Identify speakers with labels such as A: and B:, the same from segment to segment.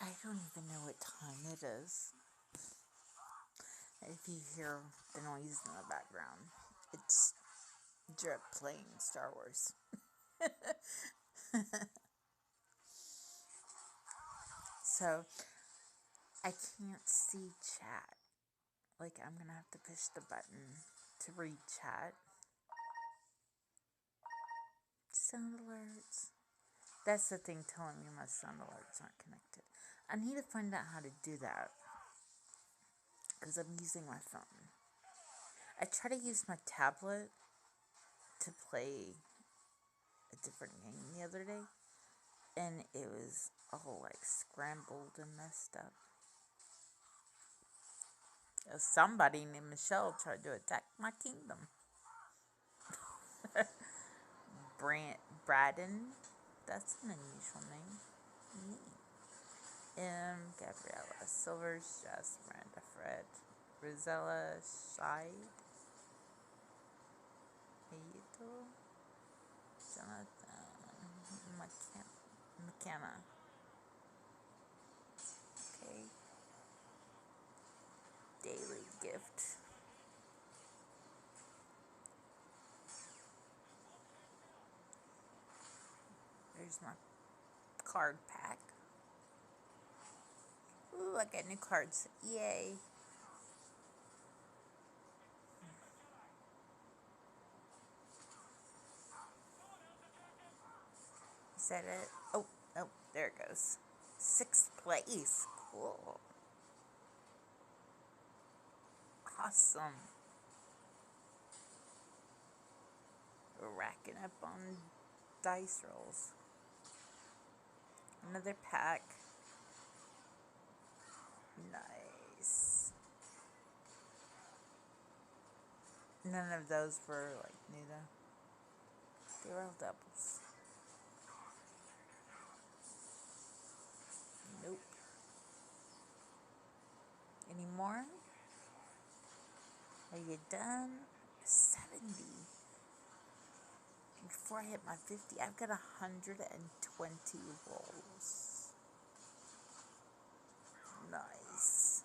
A: I don't even know what time it is. If you hear the noise in the background, it's Drip playing Star Wars. So, I can't see chat. Like, I'm gonna have to push the button to read chat. Sound alerts. That's the thing telling me my sound alerts aren't connected. I need to find out how to do that. Because I'm using my phone. I tried to use my tablet to play a different game the other day. And it was all like scrambled and messed up. Somebody named Michelle tried to attack my kingdom. Braden, that's an unusual name. Neat. Gabriella, Silvers, Jess, Miranda, Fred, Rosella, Scheid, Hayito, Jonathan, McKenna. Okay. Daily gift. There's my card pack. Ooh, I got new cards. Yay. Is that it? Oh, there it goes. 6th place. Cool. Awesome. We're racking up on dice rolls. Another pack. Nice. None of those were like new though. They were all doubles. Nope. Any more? Are you done? 70. Before I hit my 50, I've got 120 rolls. Nice.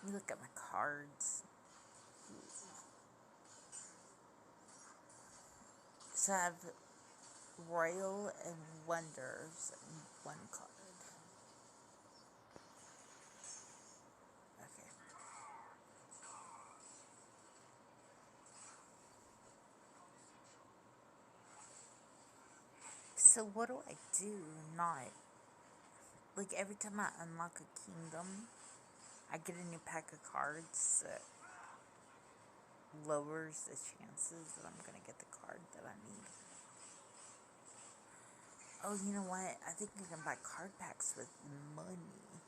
A: Let me look at my cards. So I have Royal and Wonders in one card. Okay. So what do I do not? Like every time I unlock a kingdom, I get a new pack of cards that lowers the chances that I'm going to get the card that I need. Oh, you know what? I think I can buy card packs with money.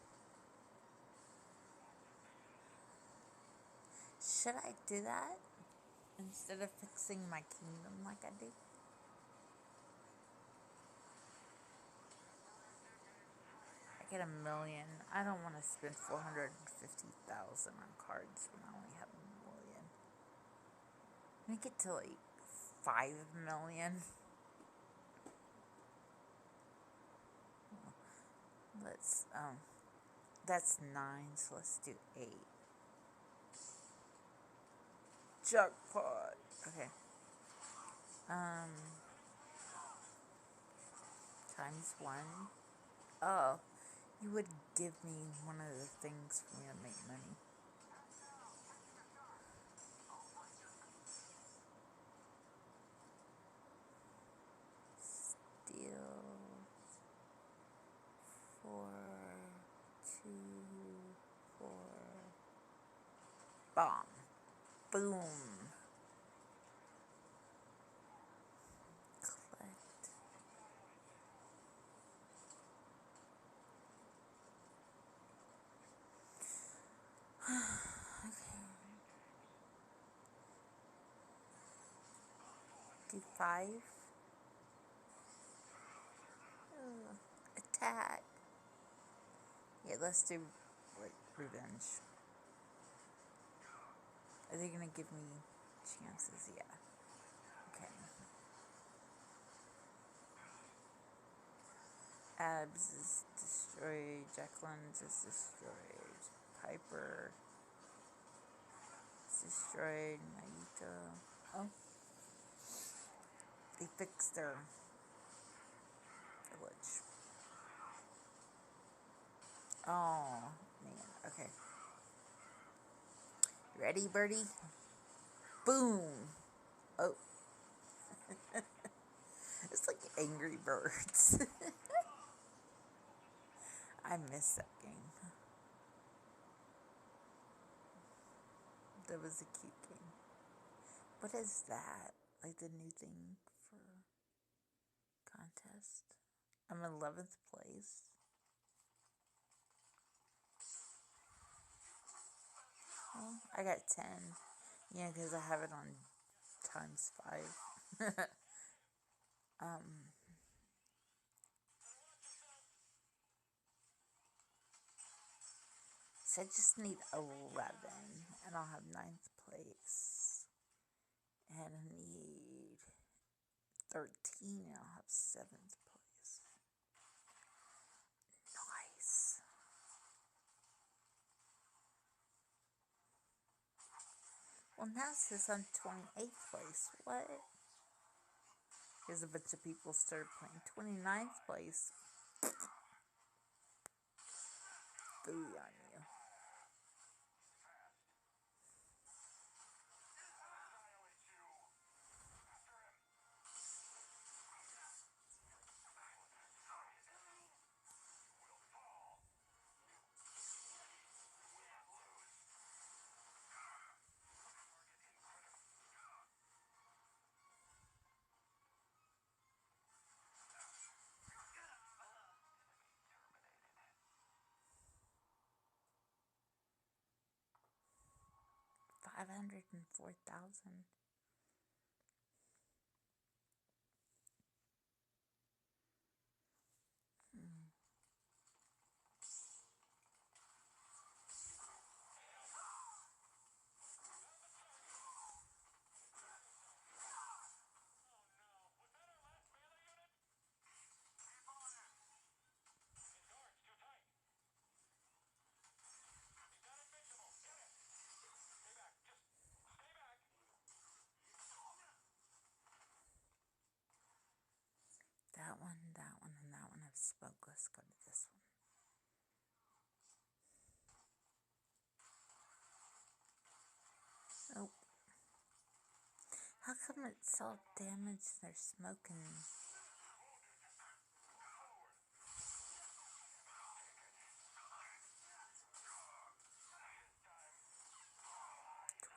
A: Should I do that? Instead of fixing my kingdom like I do? I get 1 million. I don't want to spend 450,000 on cards when I only have 1 million. Make it to like 5 million. Let's, that's 9, so let's do 8. Jackpot. Okay. Times 1. Oh, you would give me one of the things for me to make money. Steal 4, 2, 4. Bomb. Boom. Collect. Okay. Do 5. Attack. Yeah, let's do like revenge. Are they gonna give me chances? Yeah. Okay. Abs is destroyed. Jacqueline's is destroyed. Piper is destroyed. Naito. Oh, they fixed their village. Oh, man. Okay. Ready, birdie? Boom. Oh. It's like Angry Birds. I miss that game. That was a cute game. What is that? Like the new thing for contest? I'm 11th place. Oh, I got 10. Yeah, because I have it on ×5. So I just need 11, and I'll have 9th place. And I need 13, and I'll have 7th place. Nice. Well, now it says I'm 28th place. What? Because a bunch of people started playing 29th place. Booey on you. $504,000. That one, and that one have smoke. Let's go to this one. Oh. How come it's all damaged and they're smoking?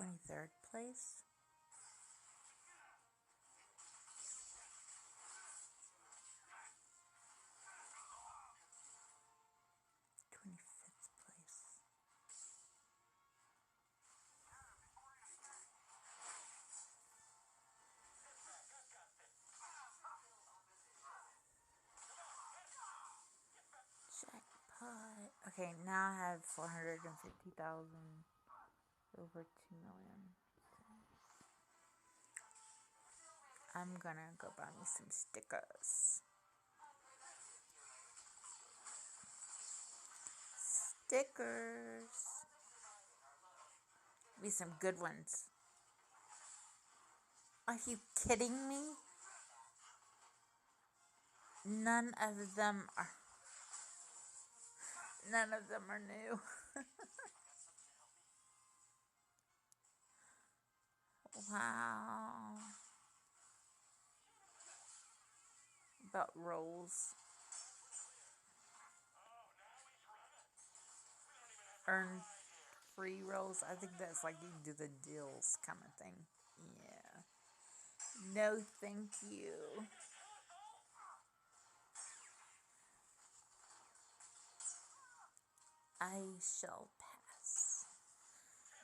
A: $23rd place? $25th place. Jackpot. Okay, now I have 450,000. Over 2 million. I'm gonna go buy me some stickers. Stickers. Be some good ones. Are you kidding me? None of them are new. Wow. About rolls. Earn free rolls. I think that's like you do the deals kind of thing. Yeah. No, thank you. I shall pass.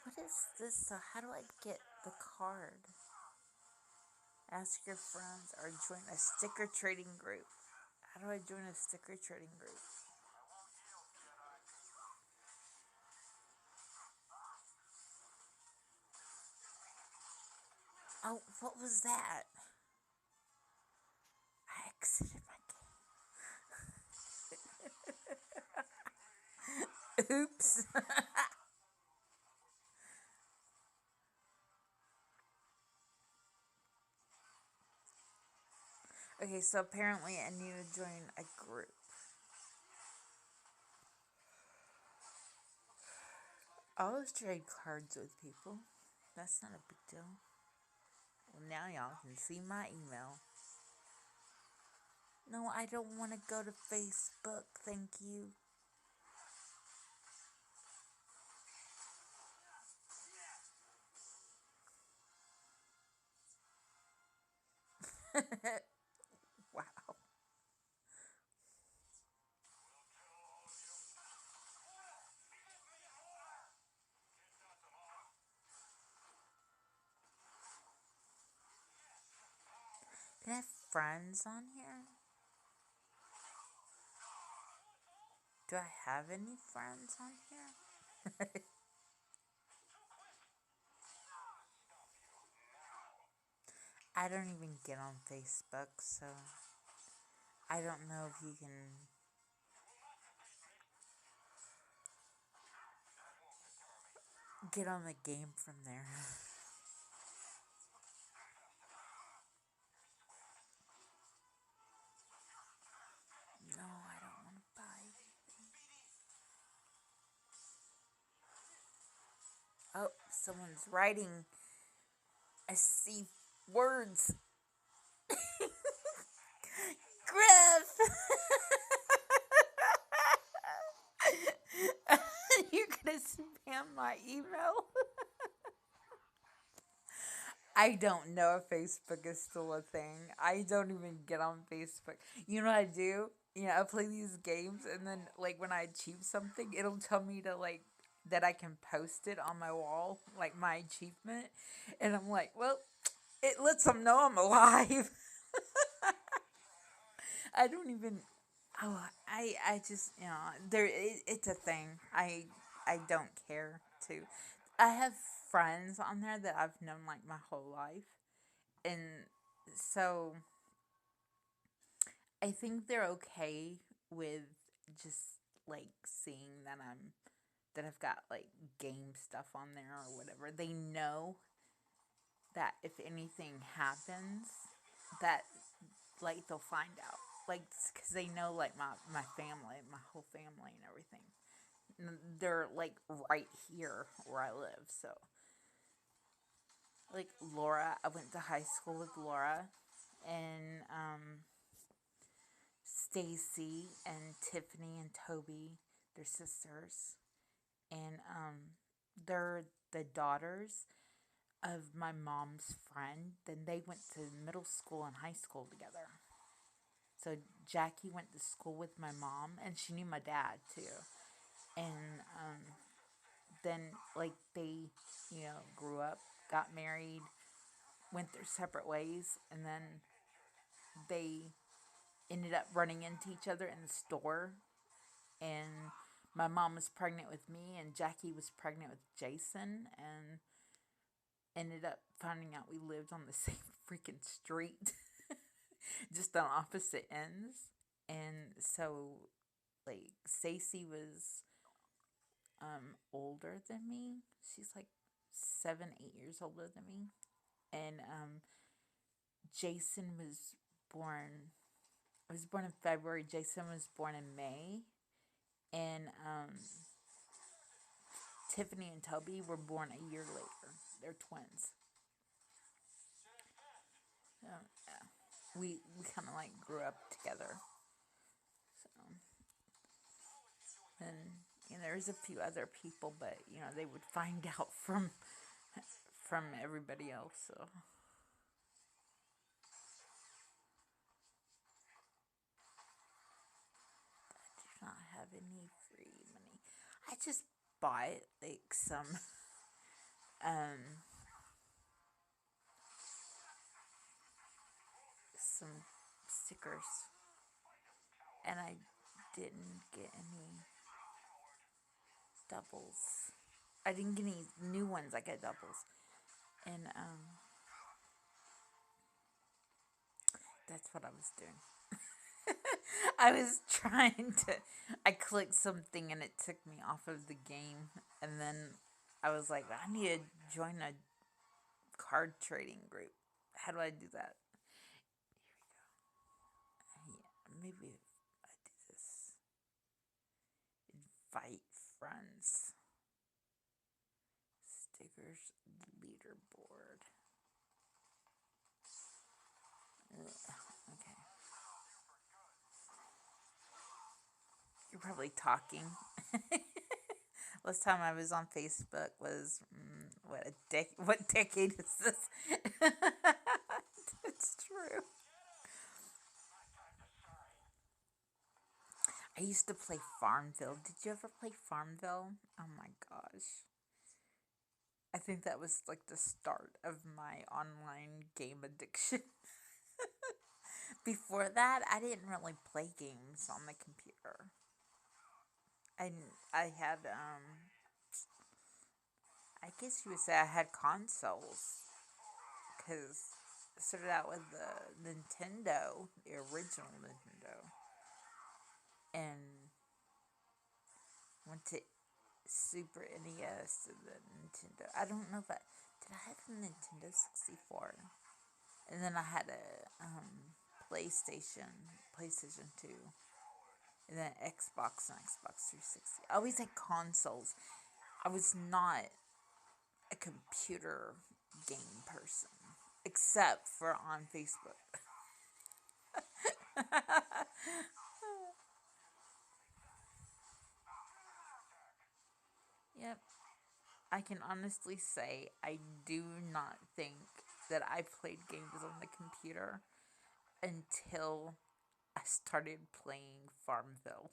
A: What is this? So how do I get the card? Ask your friends or join a sticker trading group. How do I join a sticker trading group? Oh, what was that? I exited my game. Oops. Okay, so apparently I need to join a group. I always trade cards with people. That's not a big deal. Well, now y'all can see my email. No, I don't want to go to Facebook, thank you. Wow. Can I have friends on here? Do I have any friends on here? I don't even get on Facebook, so I don't know if you can get on the game from there. No, I don't want to buy anything. Oh, someone's writing. I see words. Griff! You're gonna spam my email? I don't know if Facebook is still a thing. I don't even get on Facebook. You know what I do? You know, I play these games and then like when I achieve something, it'll tell me to like that I can post it on my wall, like my achievement. And I'm like, well, it lets them know I'm alive. I don't even. Oh, I just it's a thing. I don't care to. I have friends on there that I've known like my whole life, and so I think they're okay with just like seeing that I've got like game stuff on there or whatever. They know that if anything happens, that like they'll find out. Like, because they know like my family, my whole family and everything. They're like right here where I live. So, like Laura, I went to high school with Laura, and Stacy and Tiffany and Toby, they're sisters, and they're the daughters of my mom's friend. Then they went to middle school and high school together. So Jackie went to school with my mom, and she knew my dad too. And then like they, grew up, got married, went their separate ways, and then they ended up running into each other in the store. And my mom was pregnant with me, and Jackie was pregnant with Jason, and ended up finding out we lived on the same freaking street, just on opposite ends. And so, like, Stacy was older than me. She's like 7, 8 years older than me. And Jason was born. I was born in February. Jason was born in May. And Tiffany and Toby were born a year later. They're twins. Yeah. We kind of like grew up together. So, and there's a few other people, but they would find out from everybody else. So I do not have any free money. I just bought like um some stickers, and I didn't get any doubles. I didn't get any new ones. I got doubles, and that's what I was doing. I was trying to. I clicked something and it took me off of the game, and then I was like, I need to join a card trading group. How do I do that? Yeah, maybe if I do this. Invite friends. Stickers leaderboard. Okay. You're probably talking. Last time I was on Facebook was what decade is this? It's true. I used to play Farmville. Did you ever play Farmville? Oh my gosh. I think that was like the start of my online game addiction. Before that, I didn't really play games on the computer. I, I had, I guess you would say I had consoles. Because I started out with the Nintendo, the original Nintendo. And went to Super NES and then Nintendo. I don't know if I did. I have a Nintendo 64, and then I had a PlayStation 2, and then Xbox and Xbox 360. I always had consoles. I was not a computer game person, except for on Facebook. Yep. I can honestly say I do not think that I played games on the computer until I started playing Farmville.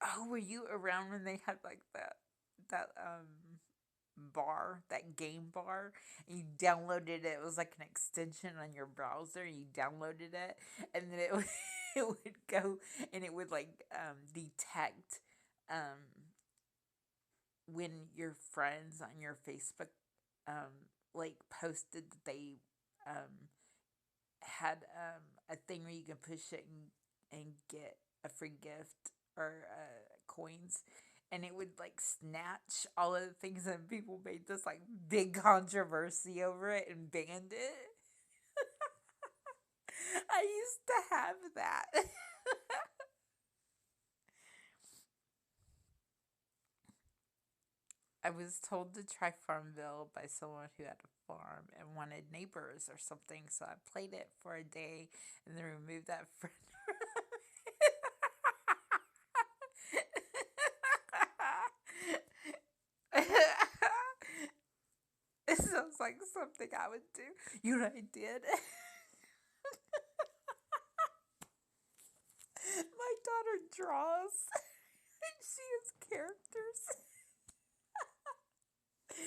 A: Oh, were you around when they had like that bar, that game bar? And you downloaded it. It was like an extension on your browser. You downloaded it, and then it would, it would go and it would like detect um when your friends on your Facebook like posted that they um had a thing where you can push it and get a free gift or coins, and it would like snatch all of the things, and people made this like big controversy over it and banned it. I used to have that. I was told to try Farmville by someone who had a farm and wanted neighbors or something, so I played it for a day and then removed that friend. It sounds like something I would do. You know what I did? My daughter draws and she has characters.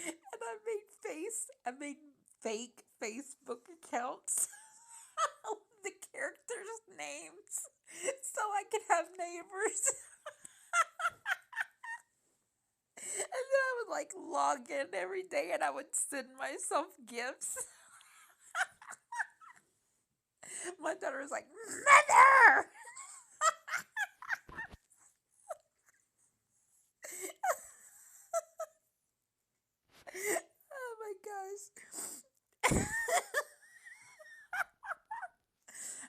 A: And I made fake Facebook accounts with the characters' names so I could have neighbors. And then I would like log in every day and I would send myself gifts. My daughter was like, Mother! Oh my gosh.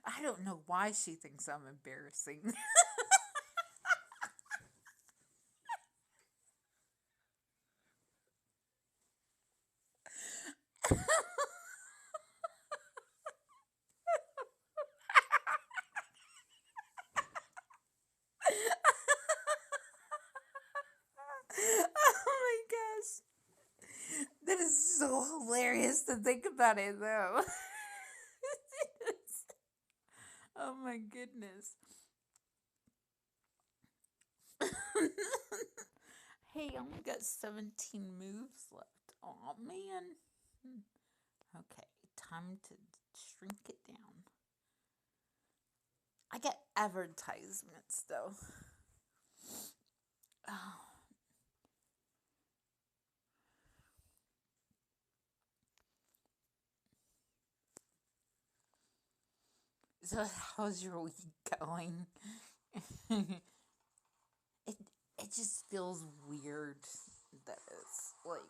A: I don't know why she thinks I'm embarrassing. Oh my gosh. That is so hilarious to think about it, though. Oh my goodness. Hey, I only got 17 moves left. Oh man. Okay, time to shrink it down. I get advertisements though. Oh, So how's your week going? it it just feels weird that it's like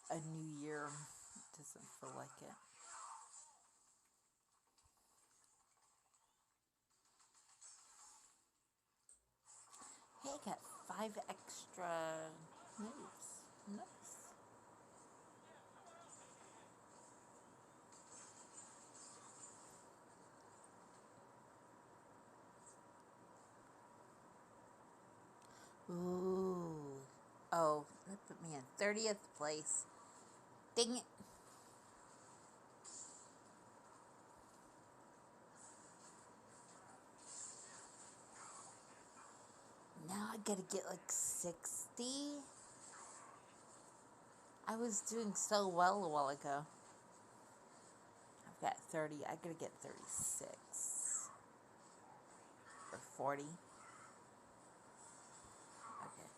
A: a new year. It doesn't feel like it. Hey, I got 5 extra moves. Nice. Ooh. Oh, that put me in 30th place. Dang it. Now I gotta get like 60. I was doing so well a while ago. I've got 30. I gotta get 36. Or 40. Okay.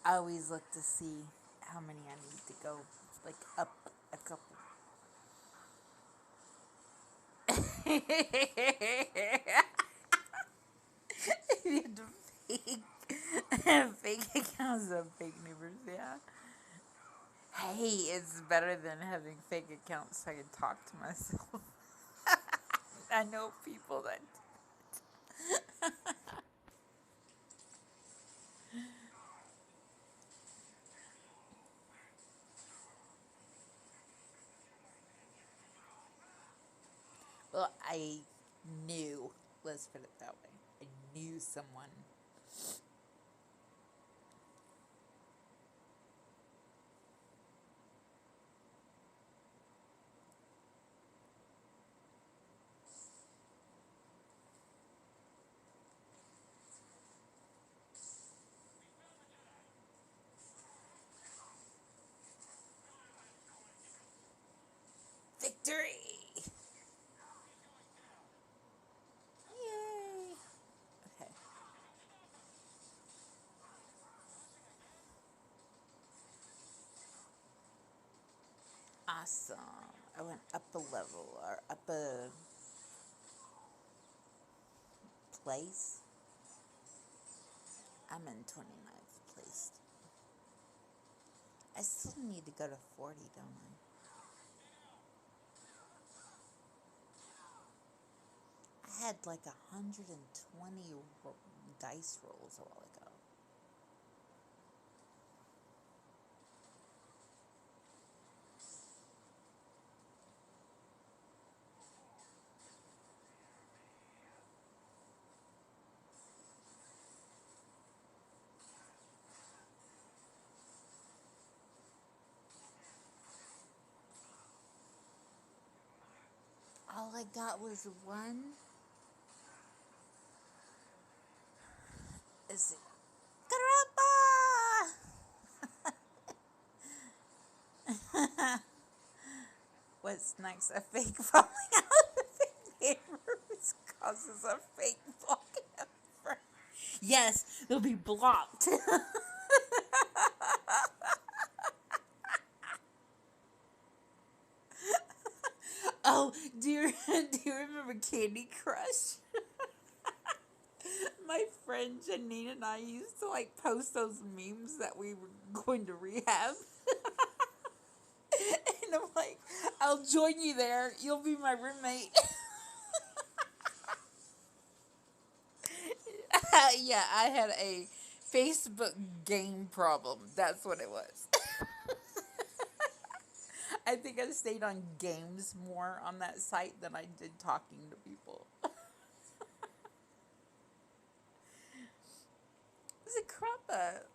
A: I always look to see how many I need to go, like, up a couple. You have to fake accounts of fake neighbors, yeah. Hey, it's better than having fake accounts so I can talk to myself. I know people that. Well, I knew, let's put it that way. I knew someone. Victory! Yay! Okay. Awesome. I went up a level, or up a place. I'm in 29th place. I still need to go to 40, don't I had like 120 dice rolls a while ago. All I got was one. Is it? Grandpa! What's next? A fake falling out of the neighbors causes a fake falling out. Yes, they'll be blocked. Oh, do you remember Candy Crush? My friend Janine and I used to like post those memes that we were going to rehab. And I'm like, I'll join you there. You'll be my roommate. Yeah, I had a Facebook game problem. That's what it was. I think I stayed on games more on that site than I did talking to people. It's a crappa.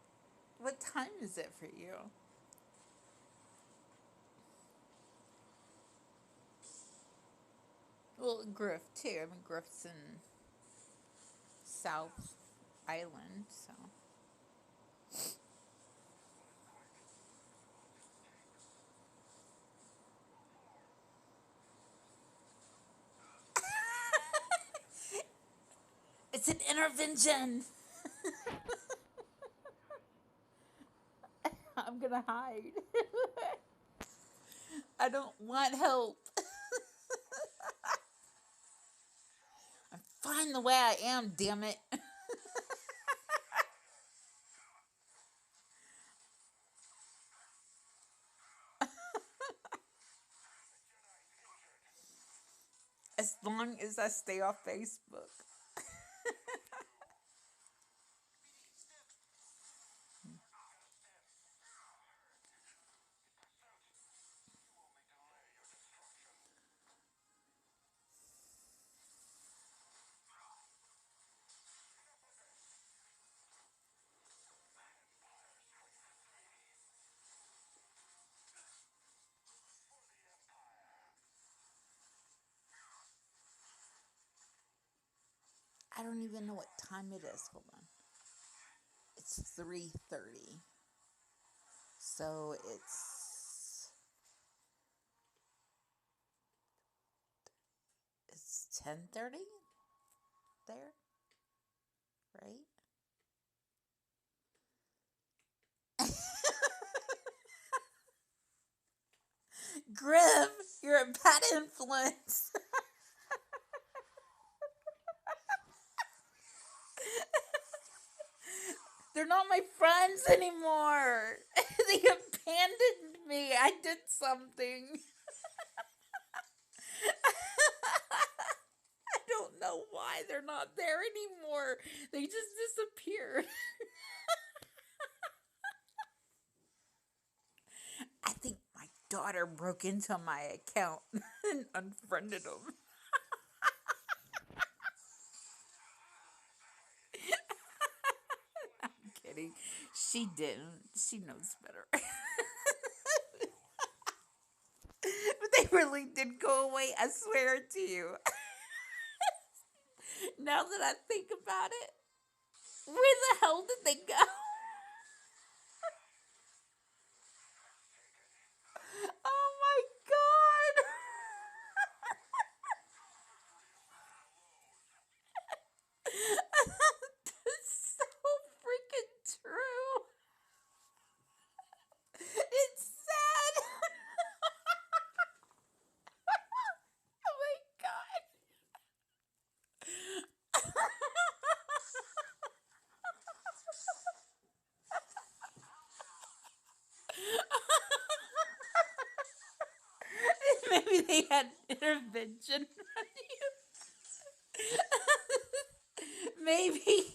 A: What time is it for you? Well, Griff too. I mean, Griff's in South Island, so. It's an intervention. I'm gonna hide. I don't want help. fine the way I am, damn it. As long as I stay off Facebook. I don't even know what time it is. Hold on. It's 3:30. So it's 10:30 there, right? Griff, you're a bad influence. They're not my friends anymore. They abandoned me. I did something. I don't know why they're not there anymore. They just disappeared. I think my daughter broke into my account and unfriended them. I'm kidding. She didn't. She knows better. But they really did go away. I swear to you. Now that I think about it, where the hell did they go? Oh my god! That's so freaking true. It's sad. Oh my god. Maybe they had intervention on you. Maybe.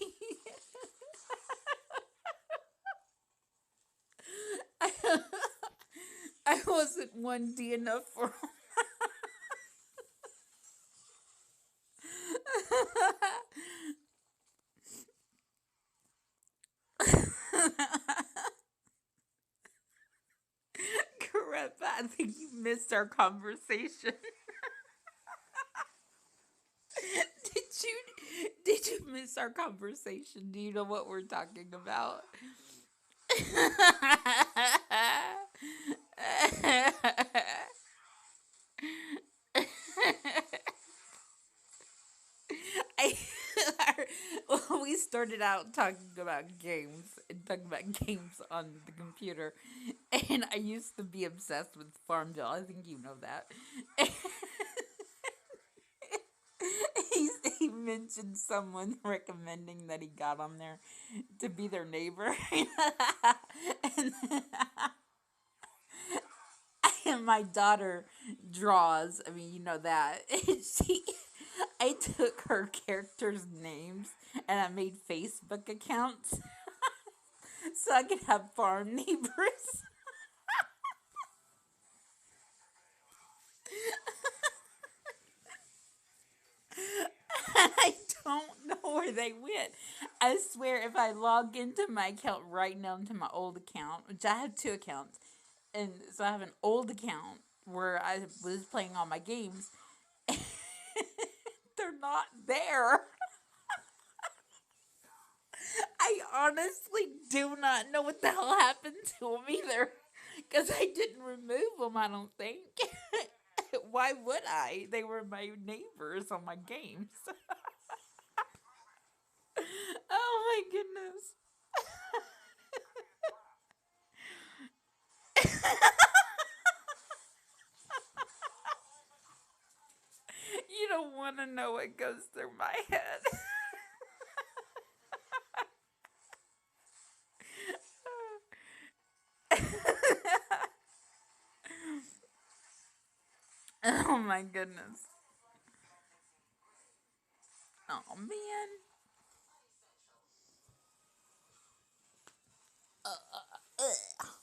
A: I wasn't 1D enough for Correct. I think you missed our conversation. Did you miss our conversation? Do you know what we're talking about? I, well, we started out talking about games and talking about games on the computer, and I used to be obsessed with Farmville. I think you know that. He mentioned someone recommending that he got on there to be their neighbor, and, and my daughter draws. I mean, you know that. I took her characters' names and I made Facebook accounts so I could have farm neighbors. I don't know where they went. I swear, if I log into my account right now, into my old account, which I have two accounts, and so I have an old account where I was playing all my games, they're not there. I honestly do not know what the hell happened to them either. Because I didn't remove them, I don't think. Why would I? They were my neighbors on my games. Oh my goodness. You don't want to to know what goes through my head. Oh my goodness. Oh man.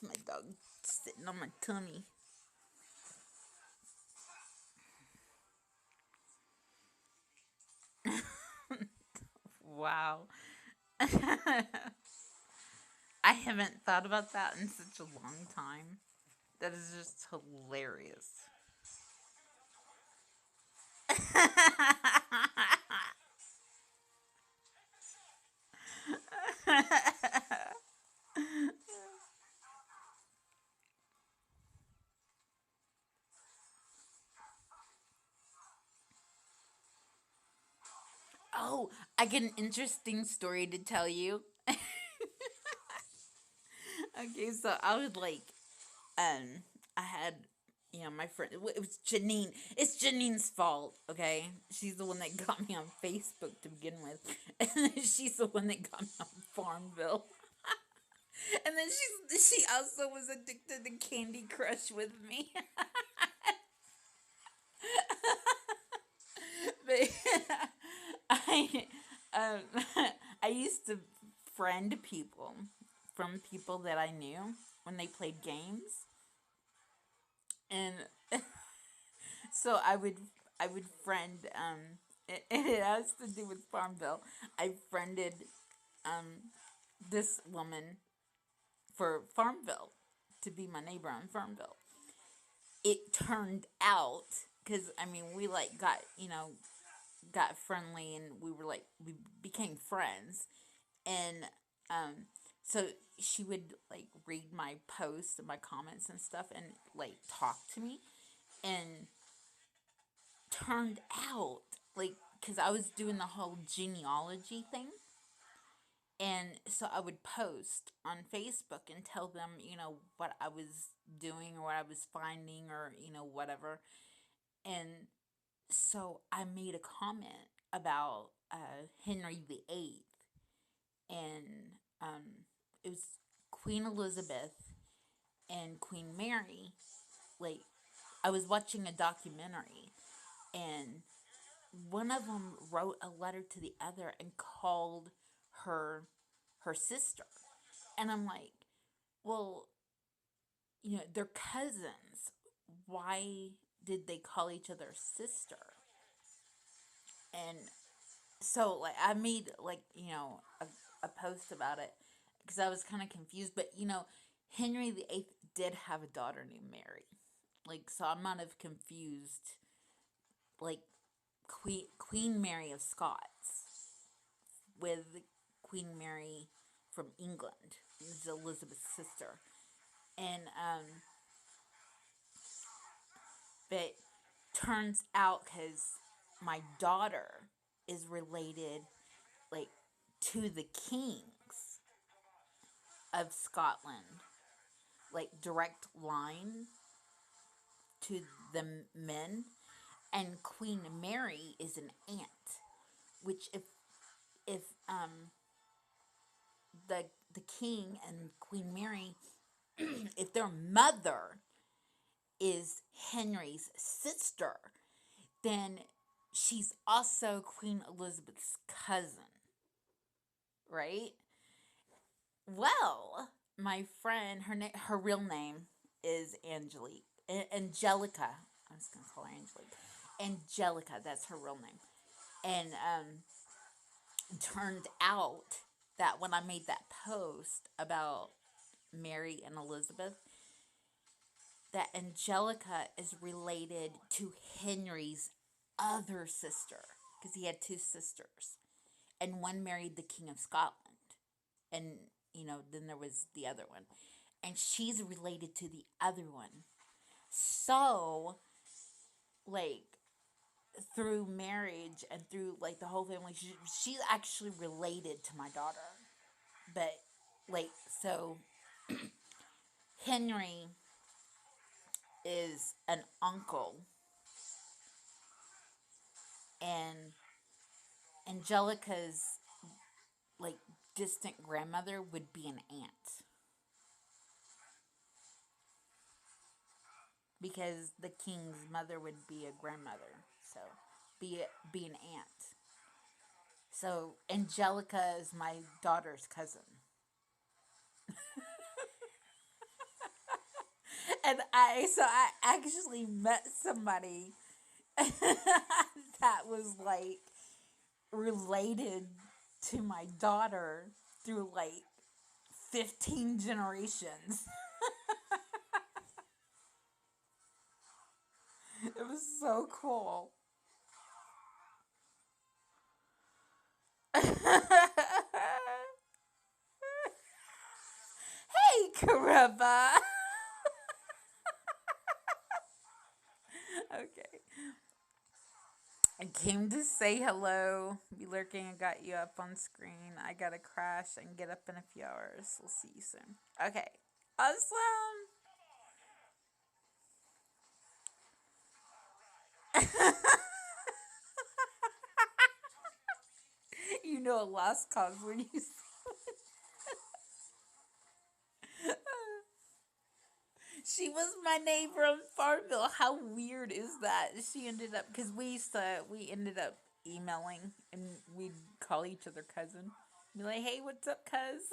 A: My dog sitting on my tummy. Wow. I haven't thought about that in such a long time. That is just hilarious. Oh, I got an interesting story to tell you. Okay, so I was like, um, I had, my friend. It was Janine. It's Janine's fault. Okay, she's the one that got me on Facebook to begin with, and then she's the one that got me on Farmville, and then she also was addicted to Candy Crush with me. But I, um, I used to friend people from people that I knew when they played games, and so I would friend it has to do with Farmville. I friended um this woman for Farmville to be my neighbor on Farmville. It turned out because I mean we like got friendly and we became friends and um so she would like read my posts and my comments and stuff and like talk to me and turned out like because I was doing the whole genealogy thing, and so I would post on Facebook and tell them what I was doing or what I was finding or whatever. And so I made a comment about Henry VIII, and it was Queen Elizabeth and Queen Mary. Like I was watching a documentary, and one of them wrote a letter to the other and called her her sister. And I'm like, well, they're cousins. Why did they call each other sister? And so like I made a post about it because I was kind of confused. But Henry VIII did have a daughter named Mary. Like so, I'm not of confused. Like Queen Mary of Scots with Queen Mary from England, is Elizabeth's sister, and but turns out because my daughter is related like to the kings of Scotland, like direct line to the men, and Queen Mary is an aunt, which if the the king and Queen Mary, if their mother is Henry's sister, then she's also Queen Elizabeth's cousin, right? Well, my friend, her real name is Angelica. I was gonna call her Angelique. Angelica, that's her real name. And turned out that when I made that post about Mary and Elizabeth, that Angelica is related to Henry's other sister because he had two sisters, and one married the King of Scotland, and then there was the other one, and she's related to the other one. So, like through marriage and through like the whole family, she's actually related to my daughter, but like so Henry is an uncle, and Angelica's like distant grandmother would be an aunt because the king's mother would be a grandmother, so be an aunt. So Angelica is my daughter's cousin. And I actually met somebody that was like related to my daughter through like 15 generations. It was so cool. Hey, Karaba. Okay. I came to say hello. Be lurking. I got you up on screen. I gotta crash and get up in a few hours. We'll see you soon. Okay. Awesome. You know a lost cause when you. She was my neighbor in Farmville. How weird is that? She ended up because we ended up emailing and we'd call each other cousin. Be like, hey, what's up, cuz?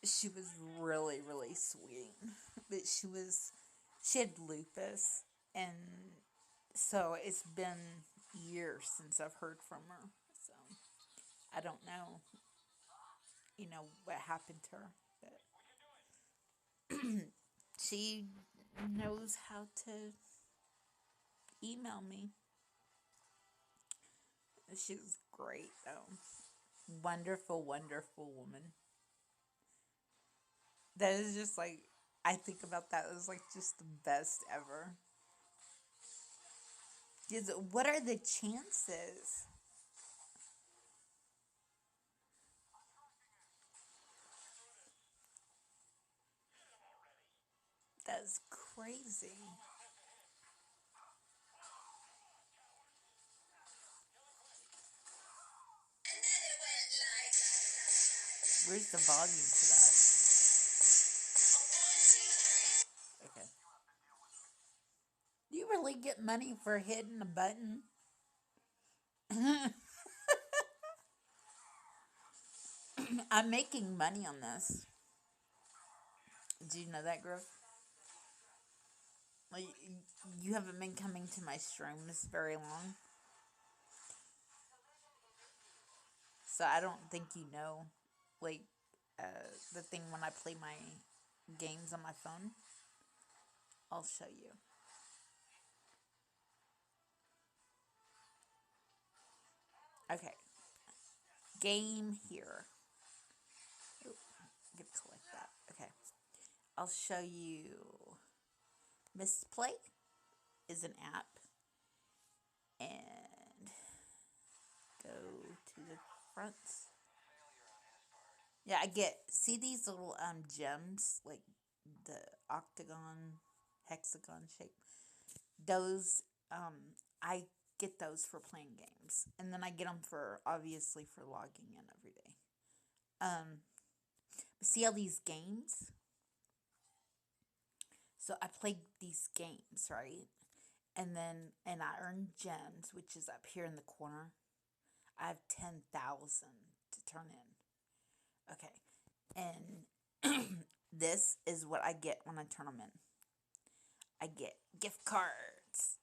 A: She was really, really sweet. But she had lupus, and so it's been years since I've heard from her. So I don't know, what happened to her, but she knows how to email me. She's great, though. Wonderful, wonderful woman. That is just like, I think about that as like just the best ever. What are the chances? That's crazy. Where's the volume for that? Okay. Do you really get money for hitting a button? I'm making money on this. Do you know that, Griff? Like, you haven't been coming to my streams very long, so I don't think you know. Like, the thing when I play my games on my phone, I'll show you. Okay, game here. Oh, get to collect that. Okay, I'll show you. Misplay is an app, and go to the front. Yeah, I get see these little gems like the octagon, hexagon shape. Those I get those for playing games, and then I get them for obviously for logging in every day. Um, see all these games? So I play these games, right? And I earn gems, which is up here in the corner. I have 10,000 to turn in. Okay, and this is what I get when I turn them in. I get gift cards.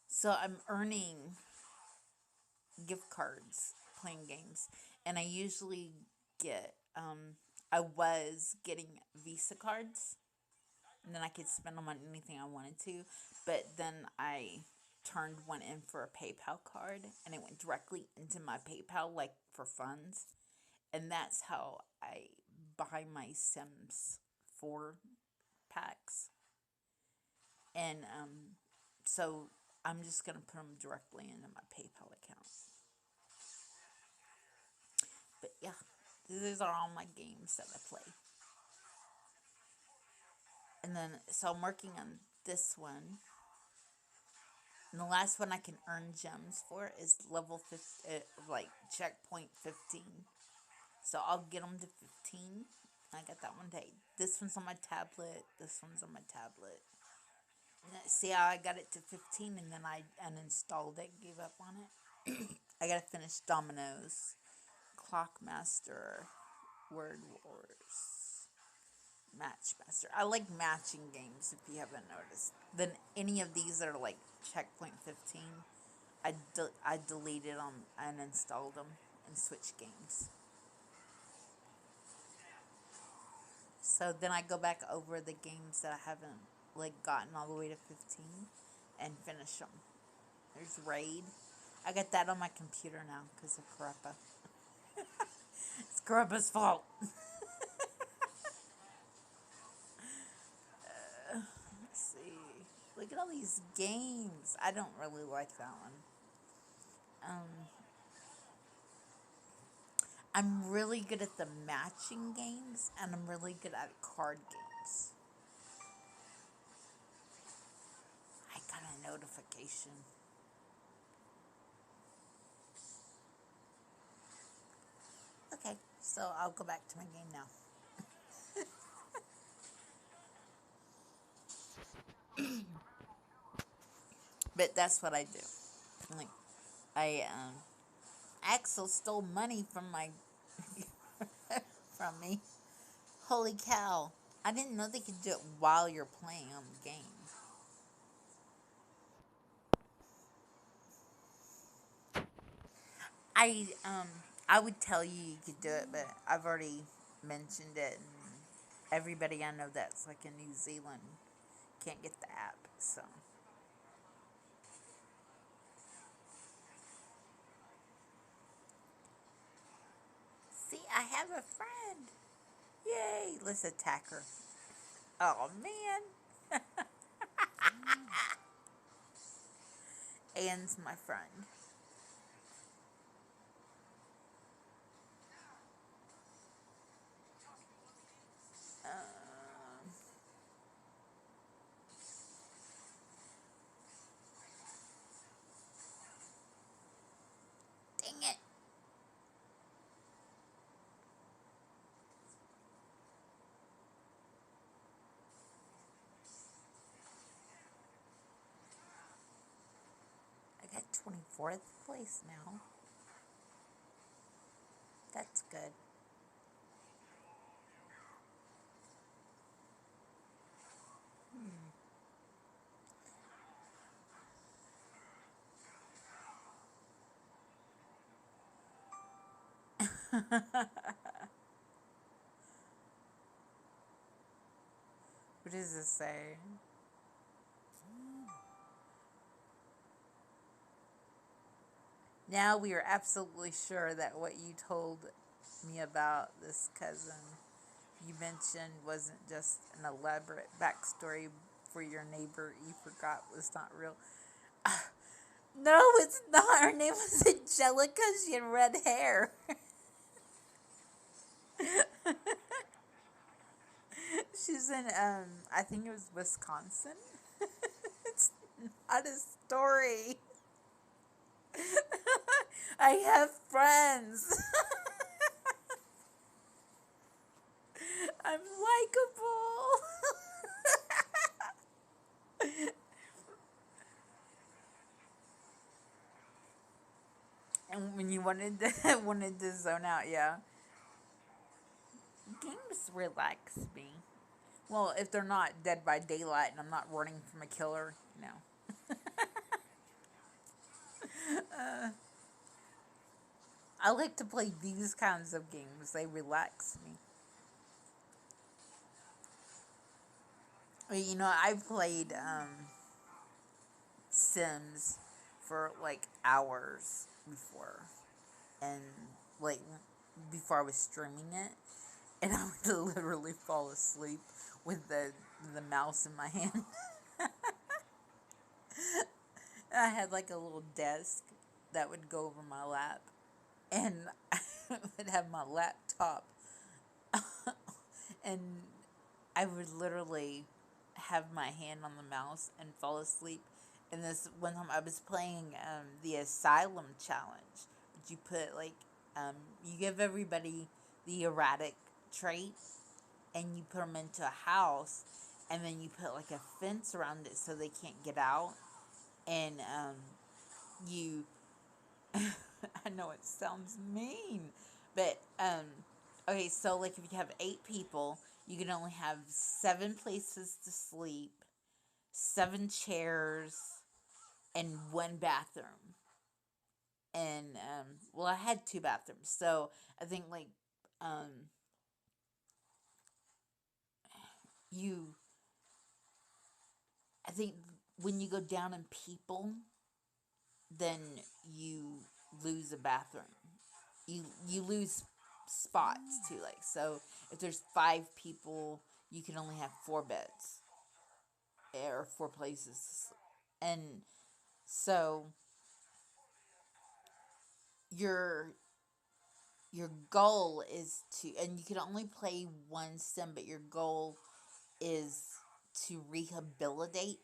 A: So I'm earning gift cards playing games, and I usually get. I was getting Visa cards, and then I could spend them on anything I wanted to. But then I turned one in for a PayPal card, and it went directly into my PayPal, like for funds, and that's how I buy my Sims 4 packs. And so I'm just gonna put them directly into my PayPal account. But yeah, these are all my games that I play. And then, so I'm working on this one. And the last one I can earn gems for is level 50, like checkpoint 15. So I'll get them to 15. I got that one day. This one's on my tablet. This one's on my tablet. See how I got it to 15 and then I uninstalled it, gave up on it? I gotta finish Dominoes, Clockmaster, Word Wars, Matchmaster. I like matching games, if you haven't noticed. Then any of these that are like checkpoint 15, I deleted them and installed them and switched games. So then I go back over the games that I haven't like gotten all the way to 15 and finish them. There's Raid. I got that on my computer now because of Karappa. It's Karappa's fault. Let's see. Look at all these games. I don't really like that one. I'm really good at the matching games, and I'm really good at card games. I got a notification. Okay, so I'll go back to my game now. But that's what I do. Like, I Axel stole money from my from me. Holy cow! I didn't know they could do it while you're playing on the game. I I would tell you could do it, but I've already mentioned it, and everybody I know that's like in New Zealand can't get the app. So see, I have a friend. Yay! Let's attack her. Oh man, Anne's my friend. Dang it! I got 24th place now. That's good. What does this say? Now we are absolutely sure that what you told me about this cousin you mentioned wasn't just an elaborate backstory for your neighbor you forgot was not real. No, it's not. Her name was Angelica. She had red hair. She's in, I think it was Wisconsin. It's not a story. I have friends. I'm likable. And when you wanted to zone out, yeah. Games relax me. Well, if they're not Dead by Daylight and I'm not running from a killer, no. I like to play these kinds of games. They relax me. You know, I played Sims for like hours before, and like before I was streaming it, and I would literally fall asleep with the mouse in my hand. I had like a little desk that would go over my lap, and I would have my laptop, and I would literally have my hand on the mouse and fall asleep. And this one time I was playing the Asylum Challenge. You put like you give everybody the erratic trait, and you put them into a house, and then you put like a fence around it so they can't get out. And you, I know it sounds mean, but okay, so like if you have 8 people, you can only have 7 places to sleep, 7 chairs, and 1 bathroom. And well, I had 2 bathrooms, so I think like um, you, I think when you go down in people, then you lose a bathroom. You lose spots too. Like so, if there's 5 people, you can only have 4 beds or 4 places, and so your your goal is to, and you can only play one sim, but your goal is to rehabilitate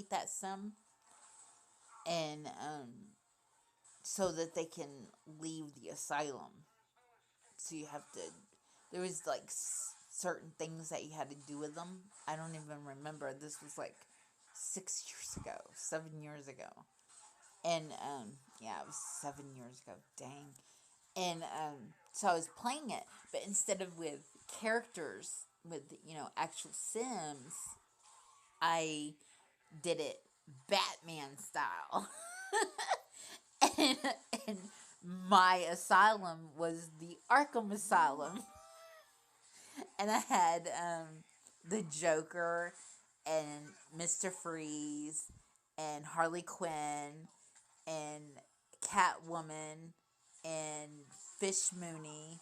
A: that sim, and so that they can leave the asylum. So you have to. There was like certain things that you had to do with them. I don't even remember. This was like 6 years ago, 7 years ago, and yeah, it was 7 years ago. Dang. And so I was playing it, but instead of with characters with actual Sims, I did it Batman style. and, and my asylum was the Arkham Asylum. And I had the Joker and Mr. Freeze and Harley Quinn and Catwoman and Fish Mooney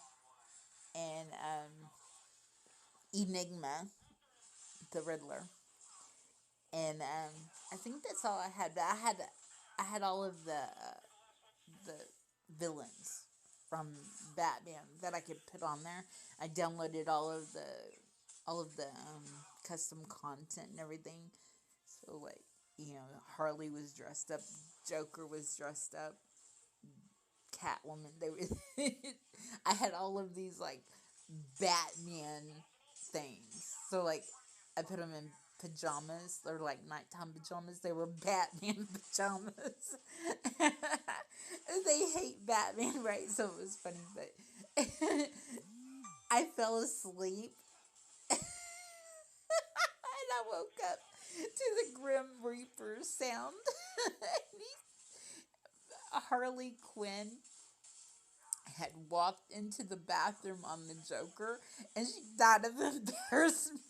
A: and Enigma, the Riddler. And I think that's all I had. But I had all of the villains from Batman that I could put on there. I downloaded all of the custom content and everything. So like Harley was dressed up, Joker was dressed up, Catwoman. They were. I had all of these like Batman things. So like I put them in pajamas. They're like nighttime pajamas. They were Batman pajamas. They hate Batman, right? So it was funny, but I fell asleep and I woke up to the Grim Reaper sound. Harley Quinn had walked into the bathroom on the Joker and she died of embarrassment.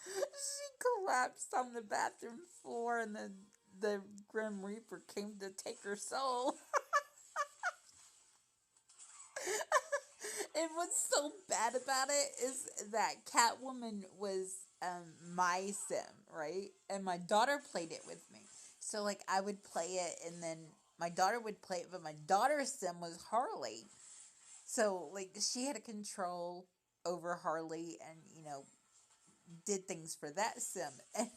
A: She collapsed on the bathroom floor and the Grim Reaper came to take her soul. And what's so bad about it is that Catwoman was my sim, right? And my daughter played it with me. So like I would play it and then my daughter would play it, but my daughter's sim was Harley. So like she had a control over Harley and did things for that sim. And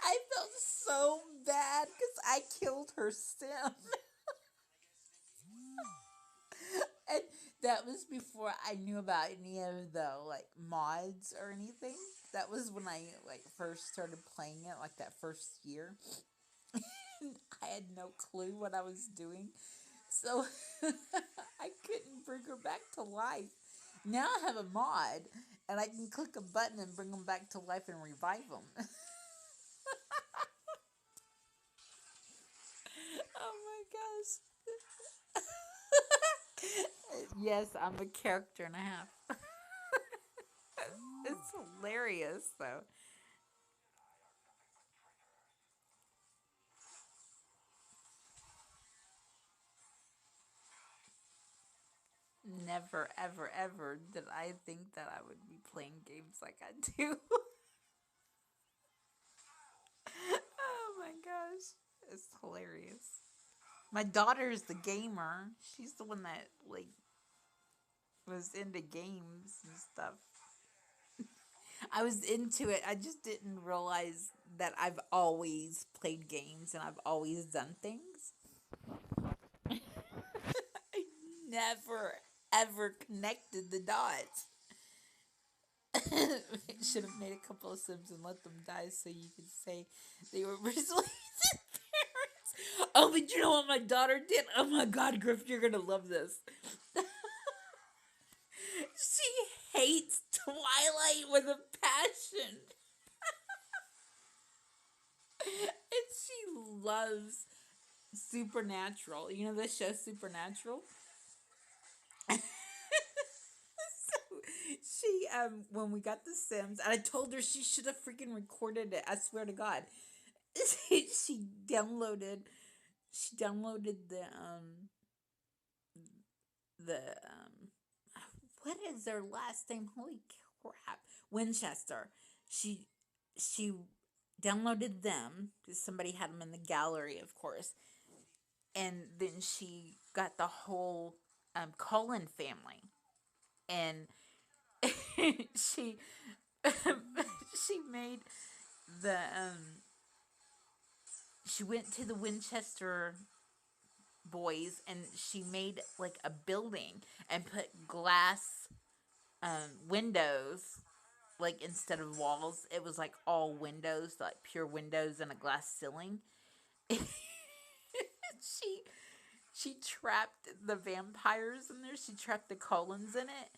A: I felt so bad because I killed her sim. And that was before I knew about any of the like mods or anything. That was when I like first started playing it, like that first year. I had no clue what I was doing. So I couldn't bring her back to life. Now I have a mod and I can click a button and bring them back to life and revive them. Oh my gosh. Yes, I'm a character and a half. It's hilarious though. Never, ever, ever did I think that I would be playing games like I do. Oh my gosh. It's hilarious. My daughter's the gamer. She's the one that, like, was into games and stuff. I was into it. I just didn't realize that I've always played games and I've always done things. I never ever connected the dots. Should have made a couple of Sims and let them die so you could say they were Bruce Lee's parents. Oh, but you know what my daughter did? Oh my God, Griff, you're gonna love this. She hates Twilight with a passion. And she loves Supernatural. You know the show Supernatural? So when we got the Sims, and I told her she should have freaking recorded it. I swear to God. she downloaded she downloaded the what is their last name? Holy crap. Winchester. She she downloaded them because somebody had them in the gallery, of course. And then she got the whole Cullen family. And she she made the she went to the Winchester boys and she made like a building and put glass windows, like instead of walls it was like all windows, like pure windows and a glass ceiling. she she trapped the vampires in there, she trapped the Cullens in it,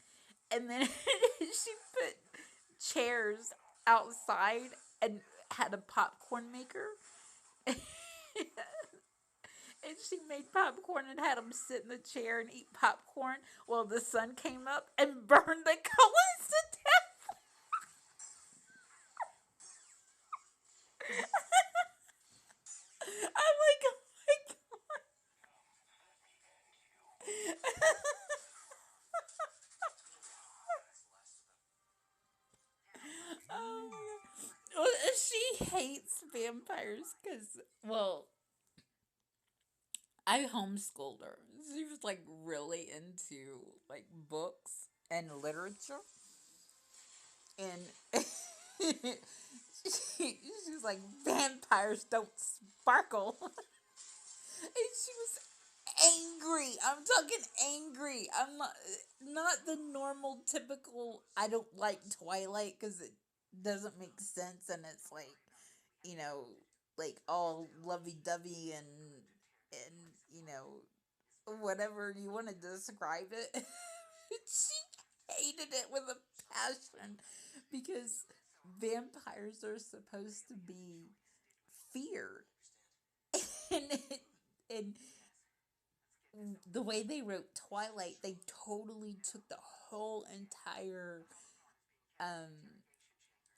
A: and then she put chairs outside and had a popcorn maker. And she made popcorn and had them sit in the chair and eat popcorn while the sun came up and burned the Cullens to death. I'm like, oh my God. Oh my God. Well, she hates vampires because, well, I homeschooled her. She was like really into like books and literature. And she was like, vampires don't sparkle. And she was angry. I'm talking angry. I'm not the normal typical. I don't like Twilight because it doesn't make sense and it's like, you know, like all lovey dovey and you know whatever you want to describe it. She hated it with a passion because vampires are supposed to be feared. and and the way they wrote Twilight, they totally took the whole entire um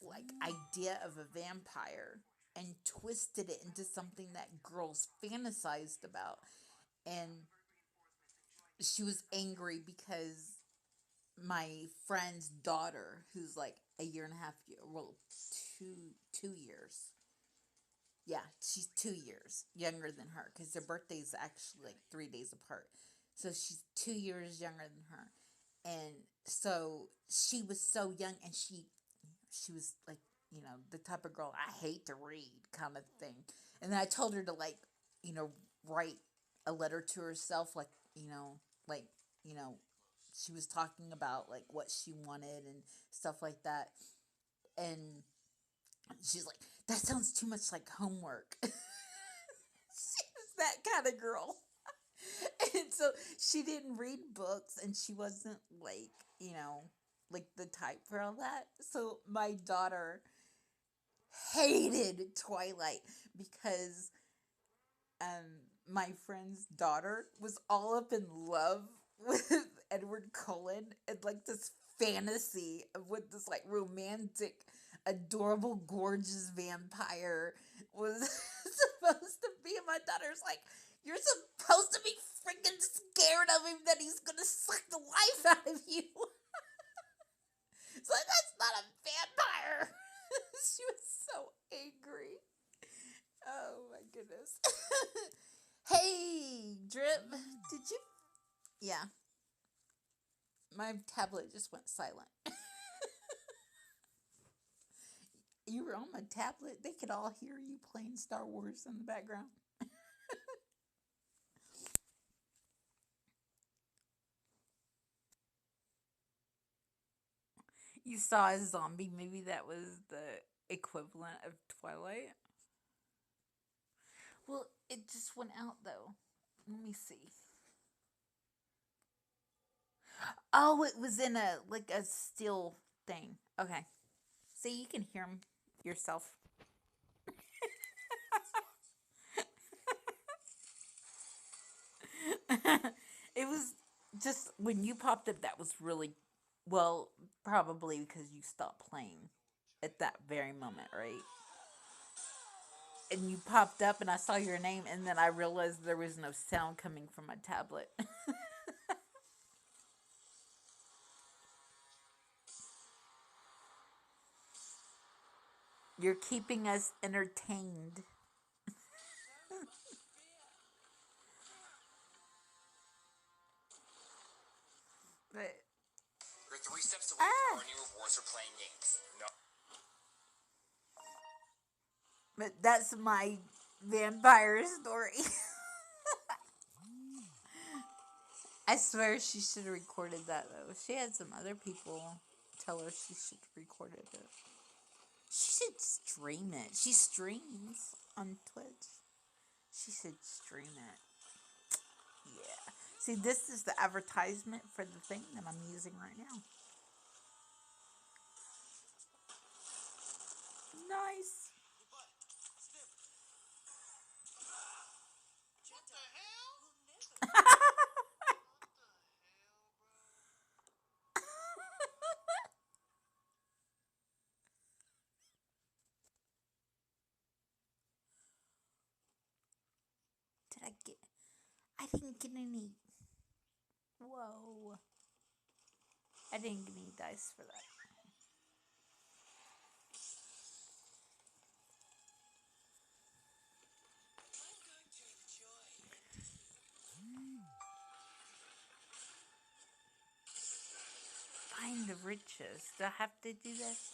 A: like idea of a vampire and twisted it into something that girls fantasized about. And she was angry because my friend's daughter, who's like a year and a half, well, 2 years. Yeah, she's 2 years younger than her because their birthday's actually like 3 days apart. So she's 2 years younger than her, and so she was so young, and she was like, the type of girl I hate to read kind of thing. And then I told her to like, write a letter to herself, like you know, she was talking about like what she wanted and stuff like that, and she's like, that sounds too much like homework. She was that kind of girl. And so she didn't read books and she wasn't like, like the type for all that. So my daughter hated Twilight because my friend's daughter was all up in love with Edward Cullen and like this fantasy of what this like romantic, adorable, gorgeous vampire was supposed to be. And my daughter's like, you're supposed to be freaking scared of him that he's gonna suck the life out of you. It's like, that's not a vampire. She was so angry. Oh my goodness. Hey, Drip, did you? Yeah. My tablet just went silent. You were on my tablet. They could all hear you playing Star Wars in the background. You saw a zombie movie that was the equivalent of Twilight? Well, it just went out though. Let me see. Oh, it was in a like a steel thing. Okay. See, you can hear 'em yourself. It was just when you popped up that was really well, probably because you stopped playing at that very moment, right? And you popped up and I saw your name and then I realized there was no sound coming from my tablet. You're keeping us entertained. But you're 3 steps away from our new rewards for playing games. No. But that's my vampire story. I swear she should have recorded that though. She had some other people tell her she should have recorded it. She should stream it. She streams on Twitch. She should stream it. Yeah. See, this is the advertisement for the thing that I'm using right now. Nice. Did I get? I didn't get any. Whoa. I didn't get any dice for that. Find the riches. Do I have to do this?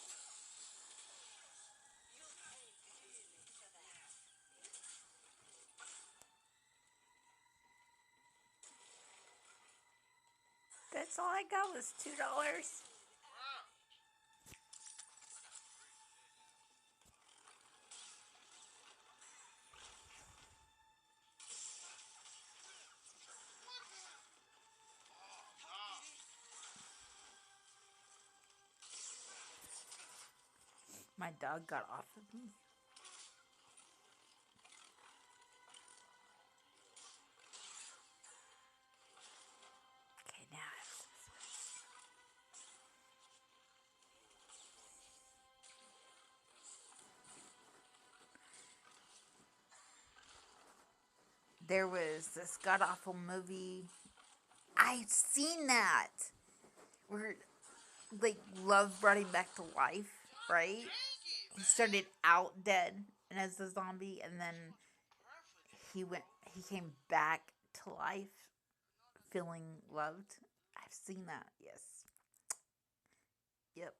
A: That's all I got was $2. My dog got off of me. Okay, now there was this god awful movie. I've seen that. Where like love brought him back to life, right? He started out dead and as a zombie, and then he went. He came back to life, feeling loved. I've seen that. Yes. Yep.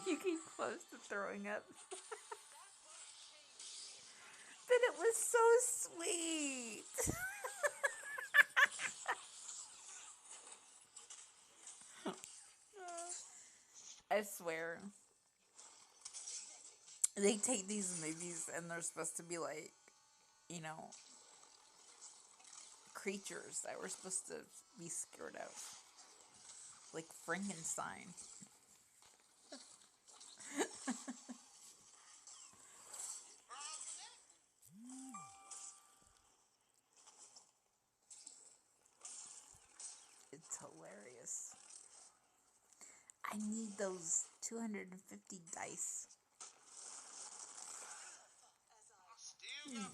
A: You came close to throwing up. But it was so sweet. I swear. They take these movies and they're supposed to be like, you know, creatures that we're supposed to be scared of. Like Frankenstein. It's hilarious. I need those 250 dice. Hmm.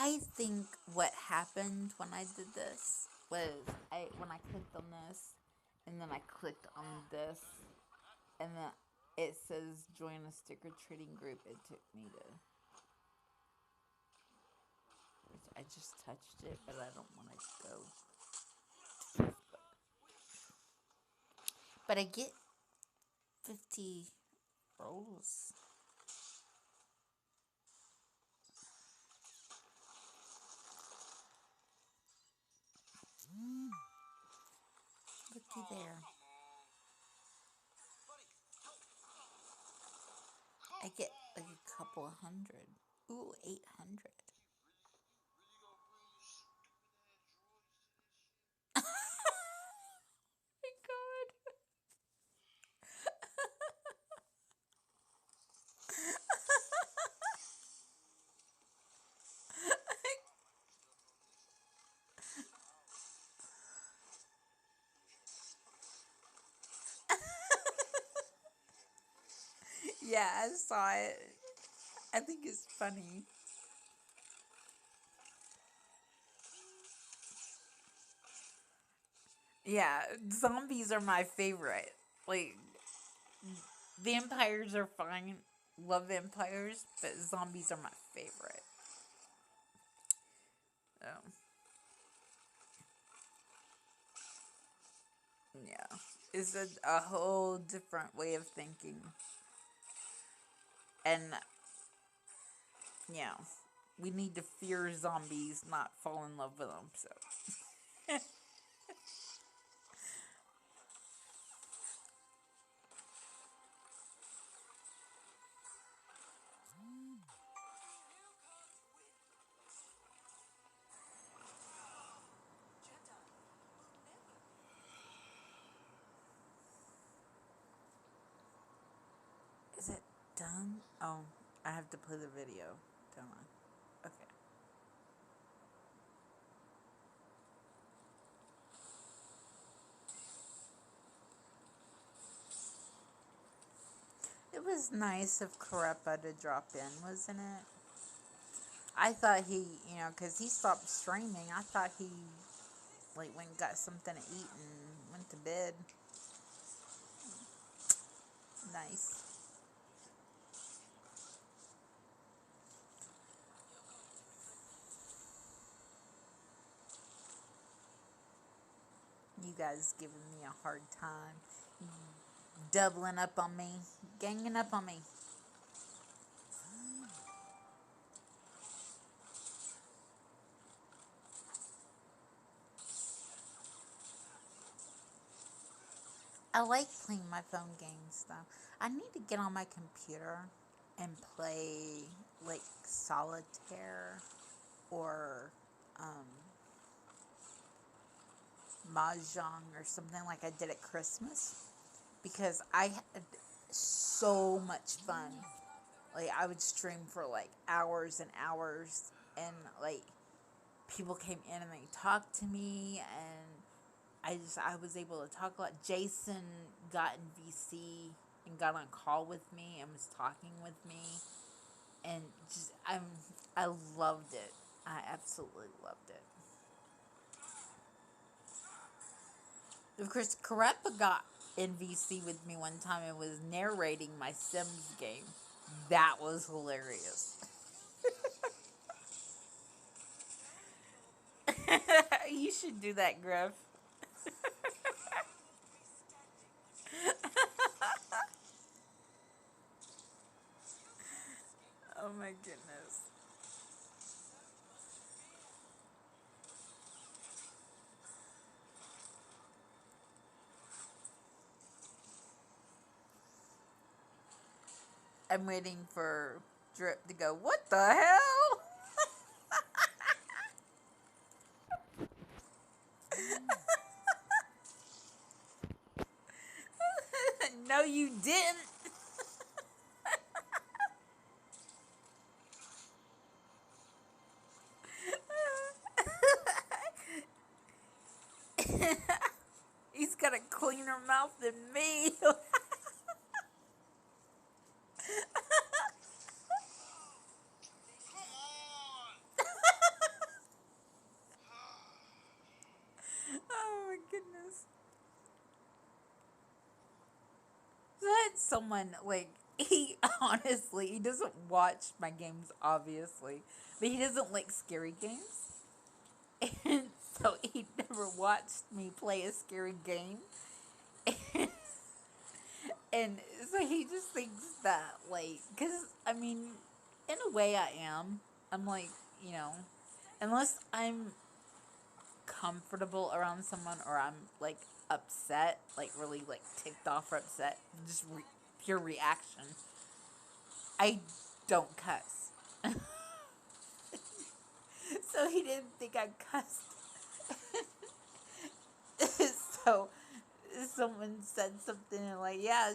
A: I think what happened when I did this was when I clicked on this, and then I clicked on this, and then it says join a sticker trading group. It took me to. I just touched it, but I don't want to go. But I get 50 rolls. Looky there. I get like a couple of hundred. Ooh, 800. My God. Yeah, I saw it. I think it's funny. Yeah, zombies are my favorite. Like, vampires are fine. Love vampires, but zombies are my favorite. Yeah. It's a whole different way of thinking. And, yeah, we need to fear zombies, not fall in love with them, so. Is it done? Oh, I have to play the video, don't I? Okay. It was nice of Kareppa to drop in, wasn't it? I thought he, because he stopped streaming. I thought he, like, went and got something to eat and went to bed. Nice. You guys giving me a hard time. Doubling up on me. Ganging up on me. I like playing my phone games, though. I need to get on my computer and play, like, solitaire or mahjong or something like I did at Christmas, because I had so much fun. Like, I would stream for like hours and hours, and like people came in and they talked to me, and I was able to talk a lot. Jason got in VC and got on call with me and was talking with me, and I loved it. I absolutely loved it. Of course, Kareppa got in VC with me one time and was narrating my Sims game. That was hilarious. You should do that, Griff. Oh my goodness. I'm waiting for Drip to go, what the hell? No, you didn't. He's got a cleaner mouth than me. Someone like he honestly he doesn't watch my games obviously, but he doesn't like scary games, and so he never watched me play a scary game, and so he just thinks that like because I mean, in a way I am. I'm like you know, unless I'm comfortable around someone or I'm like upset, like really like ticked off or upset, just pure reaction. I don't cuss. So he didn't think I cussed. So someone said something and like, yeah,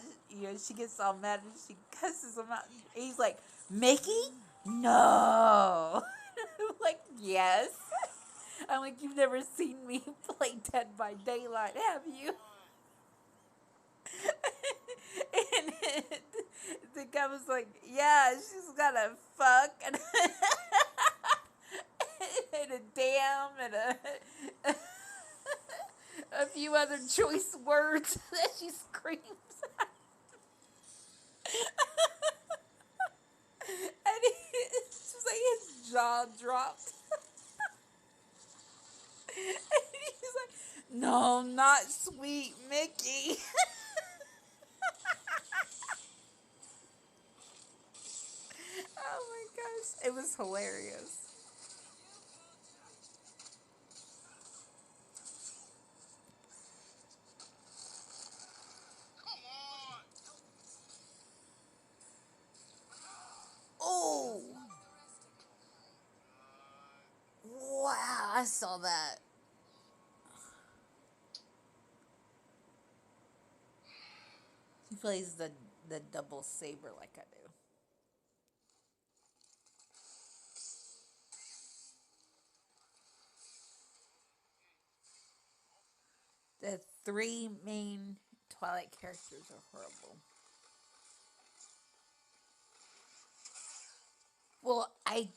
A: she gets all mad and she cusses him out. He's like, Mickey? No. I'm like, yes. I'm like, you've never seen me play Dead by Daylight, have you? And the guy was like, yeah, she's got a fuck and, and a damn and a few other choice words that she screams. And it's just like his jaw dropped. And he's like, no, not sweet Mickey. Oh my gosh. It was hilarious. Oh, wow. I saw that. He plays the double saber like I do. The three main Twilight characters are horrible. Well, I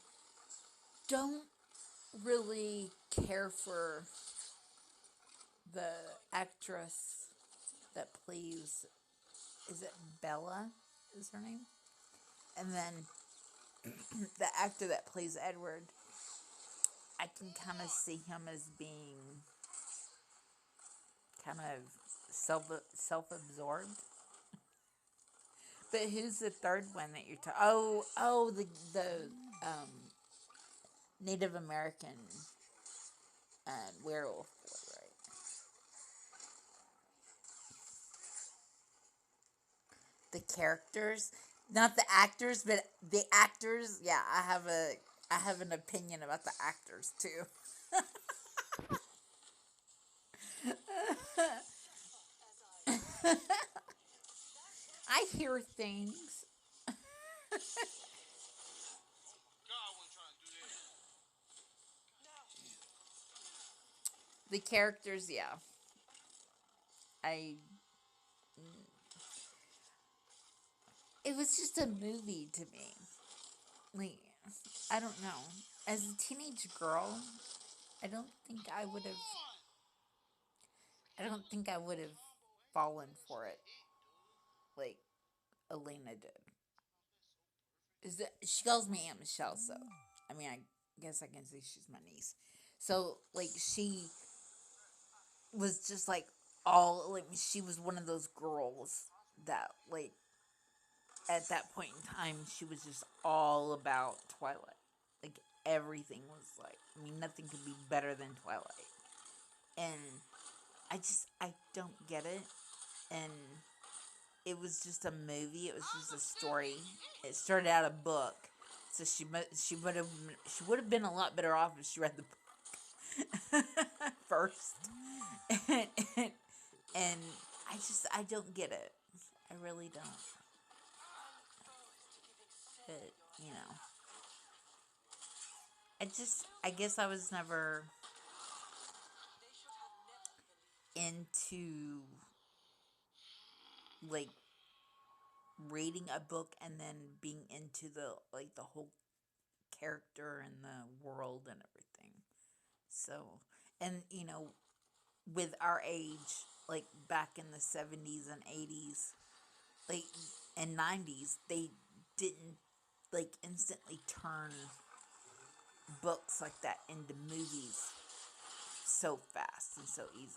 A: don't really care for the actress that plays. Is it Bella? Is her name? And then the actor that plays Edward, I can kind of see him as being kind of self absorbed. But who's the third one that you're talking? Oh, um, Native American werewolf boy, right? The characters, not the actors, but the actors. Yeah, I have an opinion about the actors too. I hear things. The characters, yeah. I. It was just a movie to me. Like, I don't know. As a teenage girl, I don't think I would have. I don't think I would have fallen for it like Elena did. Is that she calls me Aunt Michelle? So, I mean, I guess I can say she's my niece. So, like, she was just like all like she was one of those girls that like at that point in time she was just all about Twilight. Like everything was like I mean nothing could be better than Twilight. And I don't get it. And it was just a movie. It was just a story. It started out a book. So she would have been a lot better off if she read the book first. and, and, and I don't get it. I really don't. But you know, I guess I was never into like reading a book and then being into the like the whole character and the world and everything. So, and you know, with our age, like back in the 70s and 80s, like in 90s, they didn't like instantly turn books like that into movies so fast and so easy.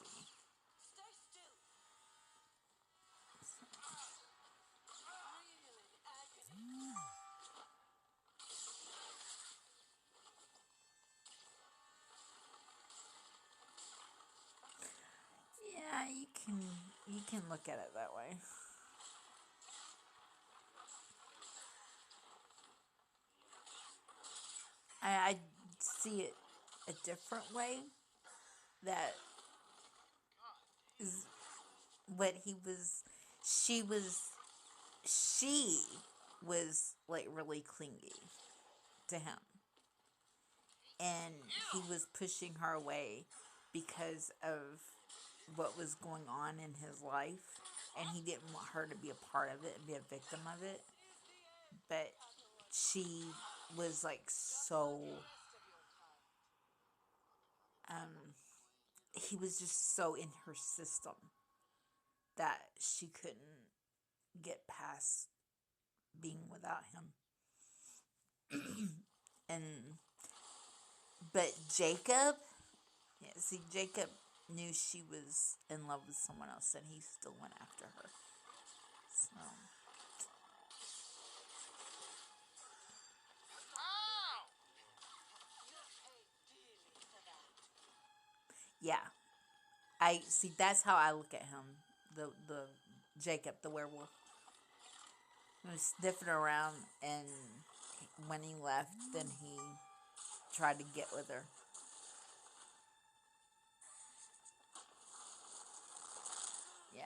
A: Yeah, you can look at it that way. I see it a different way. That is what he was. She was. She was like really clingy to him, and he was pushing her away because of what was going on in his life, and he didn't want her to be a part of it and be a victim of it. But she was like so. Um, he was just so in her system that she couldn't get past being without him. And but Jacob, yeah, see, Jacob knew she was in love with someone else, and he still went after her. So yeah, I see. That's how I look at him. The Jacob, the werewolf, he was sniffing around, and when he left, then he tried to get with her. Yeah,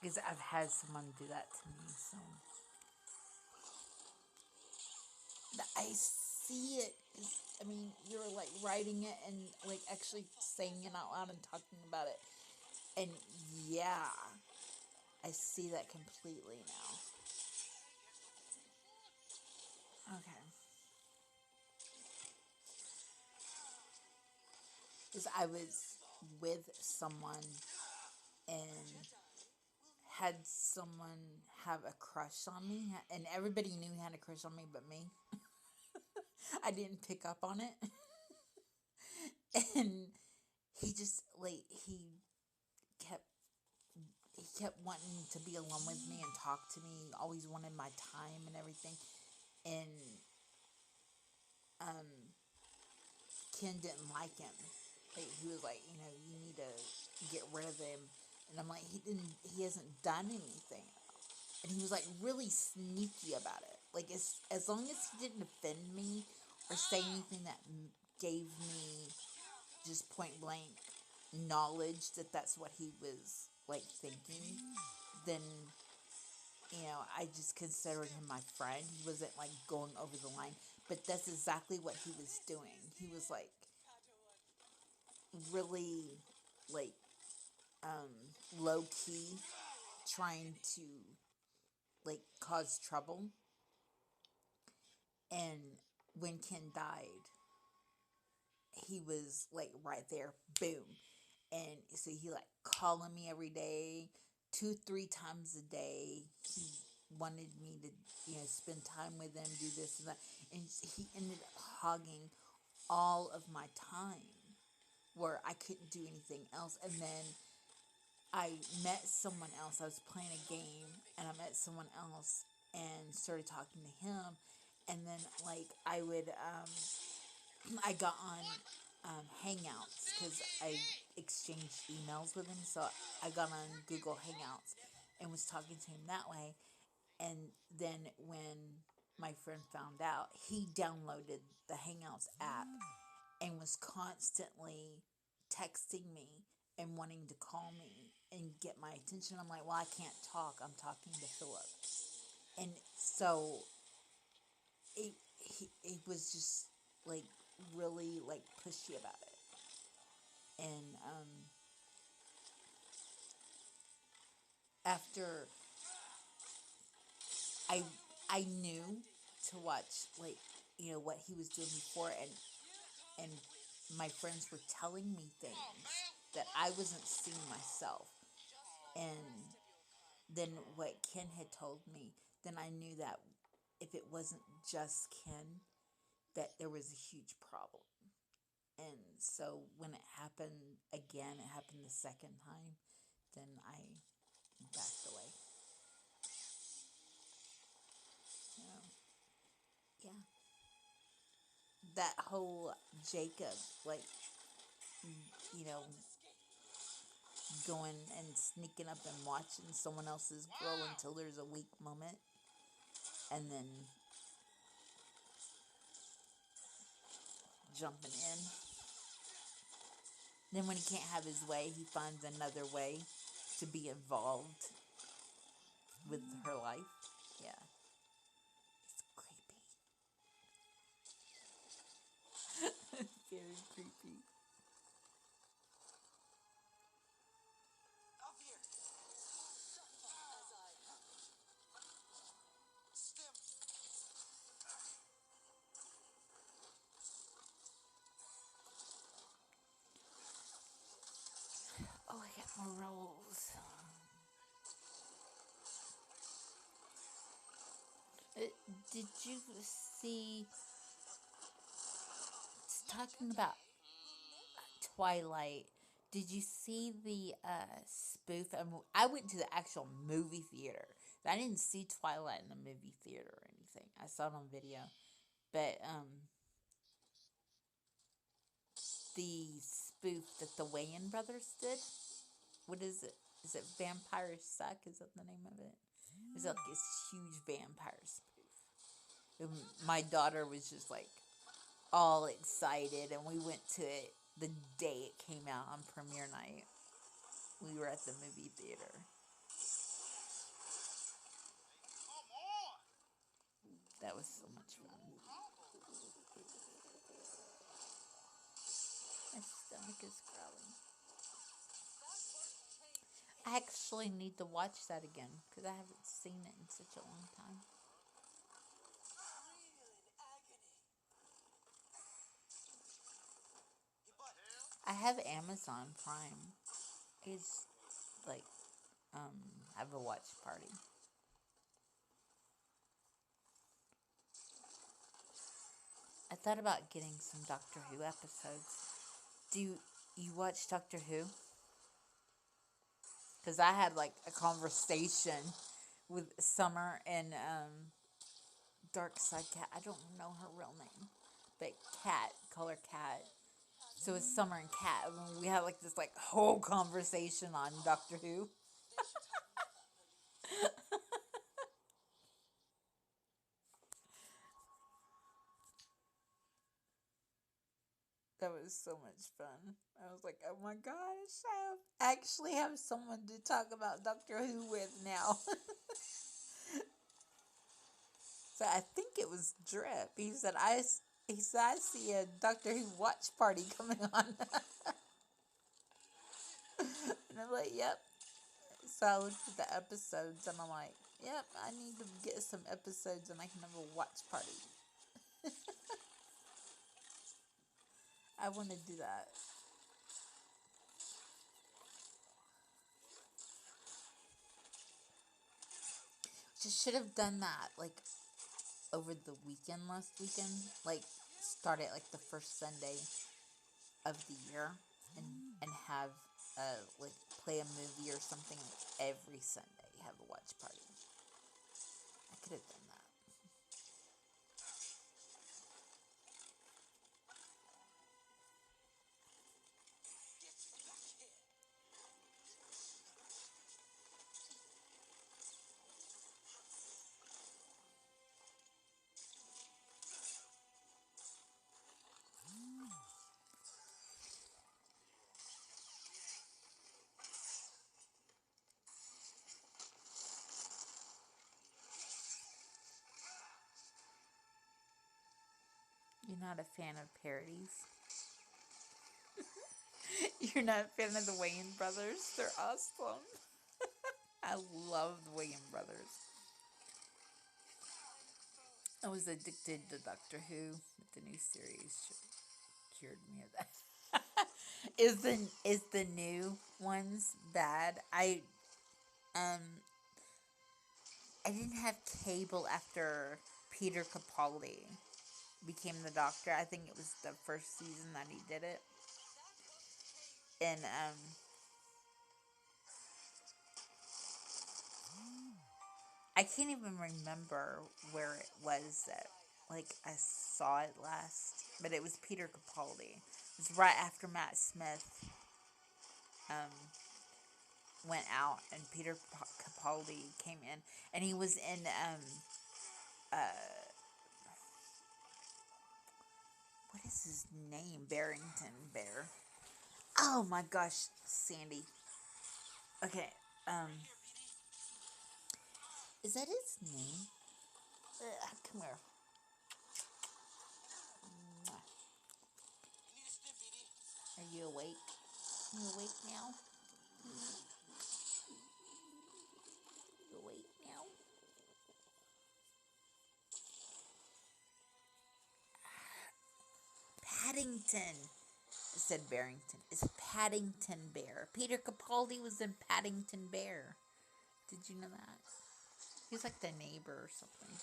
A: because I've had someone do that to me. So I see it. I mean, you're like writing it and like actually saying it out loud and talking about it. And yeah, I see that completely now. Okay. Because I was with someone and had someone have a crush on me, and everybody knew he had a crush on me but me. I didn't pick up on it. And he just like kept he kept wanting to be alone with me and talk to me, always wanted my time and everything. And um Ken didn't like him. Like, he was like, you need to get rid of him. And I'm like, he hasn't done anything. And he was like really sneaky about it. Like, as long as he didn't offend me or say anything that gave me just point blank knowledge that that's what he was like thinking, then I just considered him my friend. He wasn't like going over the line, but that's exactly what he was doing. He was like really like um low key trying to like cause trouble. And when Ken died, he was like right there, boom. And so he like calling me every day, 2 3 times a day. He wanted me to spend time with him, do this and that. And he ended up hogging all of my time where I couldn't do anything else. And then I met someone else. I was playing a game and I met someone else and started talking to him. And then like I got on Hangouts because I exchanged emails with him. So I got on Google Hangouts and was talking to him that way. And then when my friend found out, he downloaded the Hangouts app and was constantly texting me and wanting to call me and get my attention. I'm like, well, I can't talk. I'm talking to Philip. And so it was just like really like pushy about it. And after I I knew to watch like what he was doing before, and my friends were telling me things that I wasn't seeing myself. And then what Ken had told me, then I knew that if it wasn't just Ken, that there was a huge problem. And so when it happened again, it happened the second time, then I backed away. So, yeah. That whole Jacob, like, you know, going and sneaking up and watching someone else's girl until there's a weak moment, and then jumping in. Then when he can't have his way, he finds another way to be involved with her life. Yeah. It's creepy. Very creepy. Oh, I got more rolls. Did you see? It's talking about Twilight. Did you see the spoof? I went to the actual movie theater. I didn't see Twilight in the movie theater or anything. I saw it on video. But the spoof that the Wayans brothers did. What is it? Is it Vampires Suck? Is that the name of it? It's like this huge vampire spoof. And my daughter was just like all excited, and we went to it the day it came out on premiere night. We were at the movie theater. That was so much fun. My stomach is growling. I actually need to watch that again because I haven't seen it in such a long time. I have Amazon Prime. It's like have a watch party. I thought about getting some Doctor Who episodes. Do you watch Doctor Who? Because I had like a conversation with Summer and Dark Side Cat. I don't know her real name, but Cat, call her Cat. So it's Summer and Cat. We had like this like whole conversation on Doctor Who. That was so much fun. I was like, oh my gosh, I actually have someone to talk about Doctor Who with now. So I think it was Drip. He said, I see a Doctor Who watch party coming on. And I'm like, yep. So I looked at the episodes and I'm like, yep, I need to get some episodes and I can have a watch party. I want to do that. Just should have done that like over the weekend last weekend. Like start it like the first Sunday of the year and have like play a movie or something like every Sunday. Have a watch party. I could have done that. You're not a fan of parodies? You're not a fan of the Wayans brothers? They're awesome. I love the Wayans brothers. I was addicted to Doctor Who, but the new series cured me of that. Is the new ones bad? Um I didn't have cable after Peter Capaldi became the Doctor. I think it was the first season that he did it, and I can't even remember where it was that like I saw it last, but it was Peter Capaldi. It was right after Matt Smith um, went out, and Peter Capaldi came in, and he was in uh, what is his name? Barrington Bear. Oh my gosh, Sandy. Okay, um, is that his name? Come here. Are you awake? You awake now? You awake now? Paddington. I said Barrington. It's Paddington Bear. Peter Capaldi was in Paddington Bear. Did you know that? He was like the neighbor or something.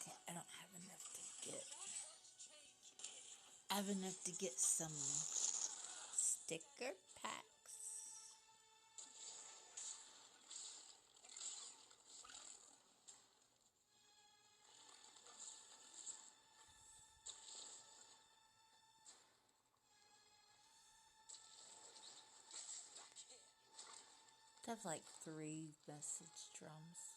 A: Okay, I don't have enough to get. I have enough to get some sticker packs. I have like 3 message drums.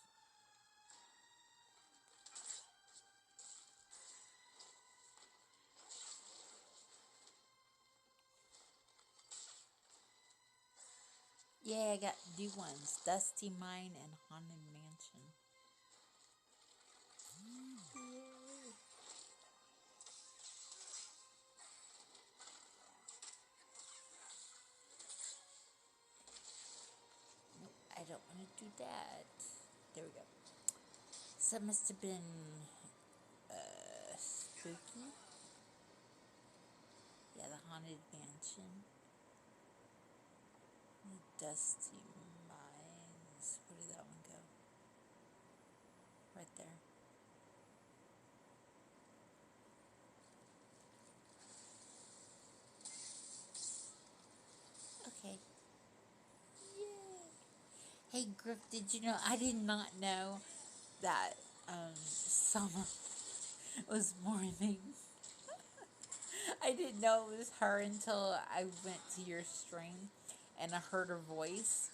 A: Yeah, I got new ones. Dusty Mine and Haunted Mansion. Nope, I don't want to do that. There we go. So it must have been spooky. Yeah, the Haunted Mansion. The Dusty Mines. Where did that one go? Right there. Okay. Yay. Hey, Griff, did you know? I did not know that Summer was mourning. I didn't know it was her until I went to your stream and I heard her voice.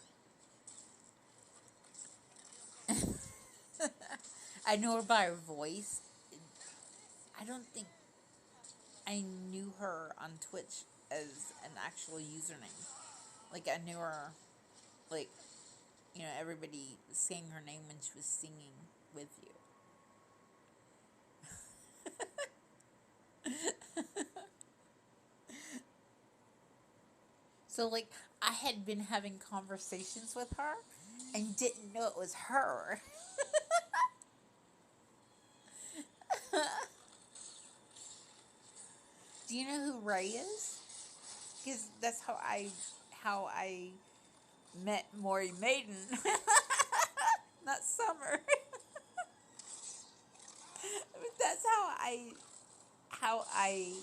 A: I know her by her voice. I don't think I knew her on Twitch as an actual username. Like, I knew her, like, everybody saying her name when she was singing with you. So, like, I had been having conversations with her and didn't know it was her. Do you know who Ray is? Because that's how I met Maury Maiden, not Summer. But that's how I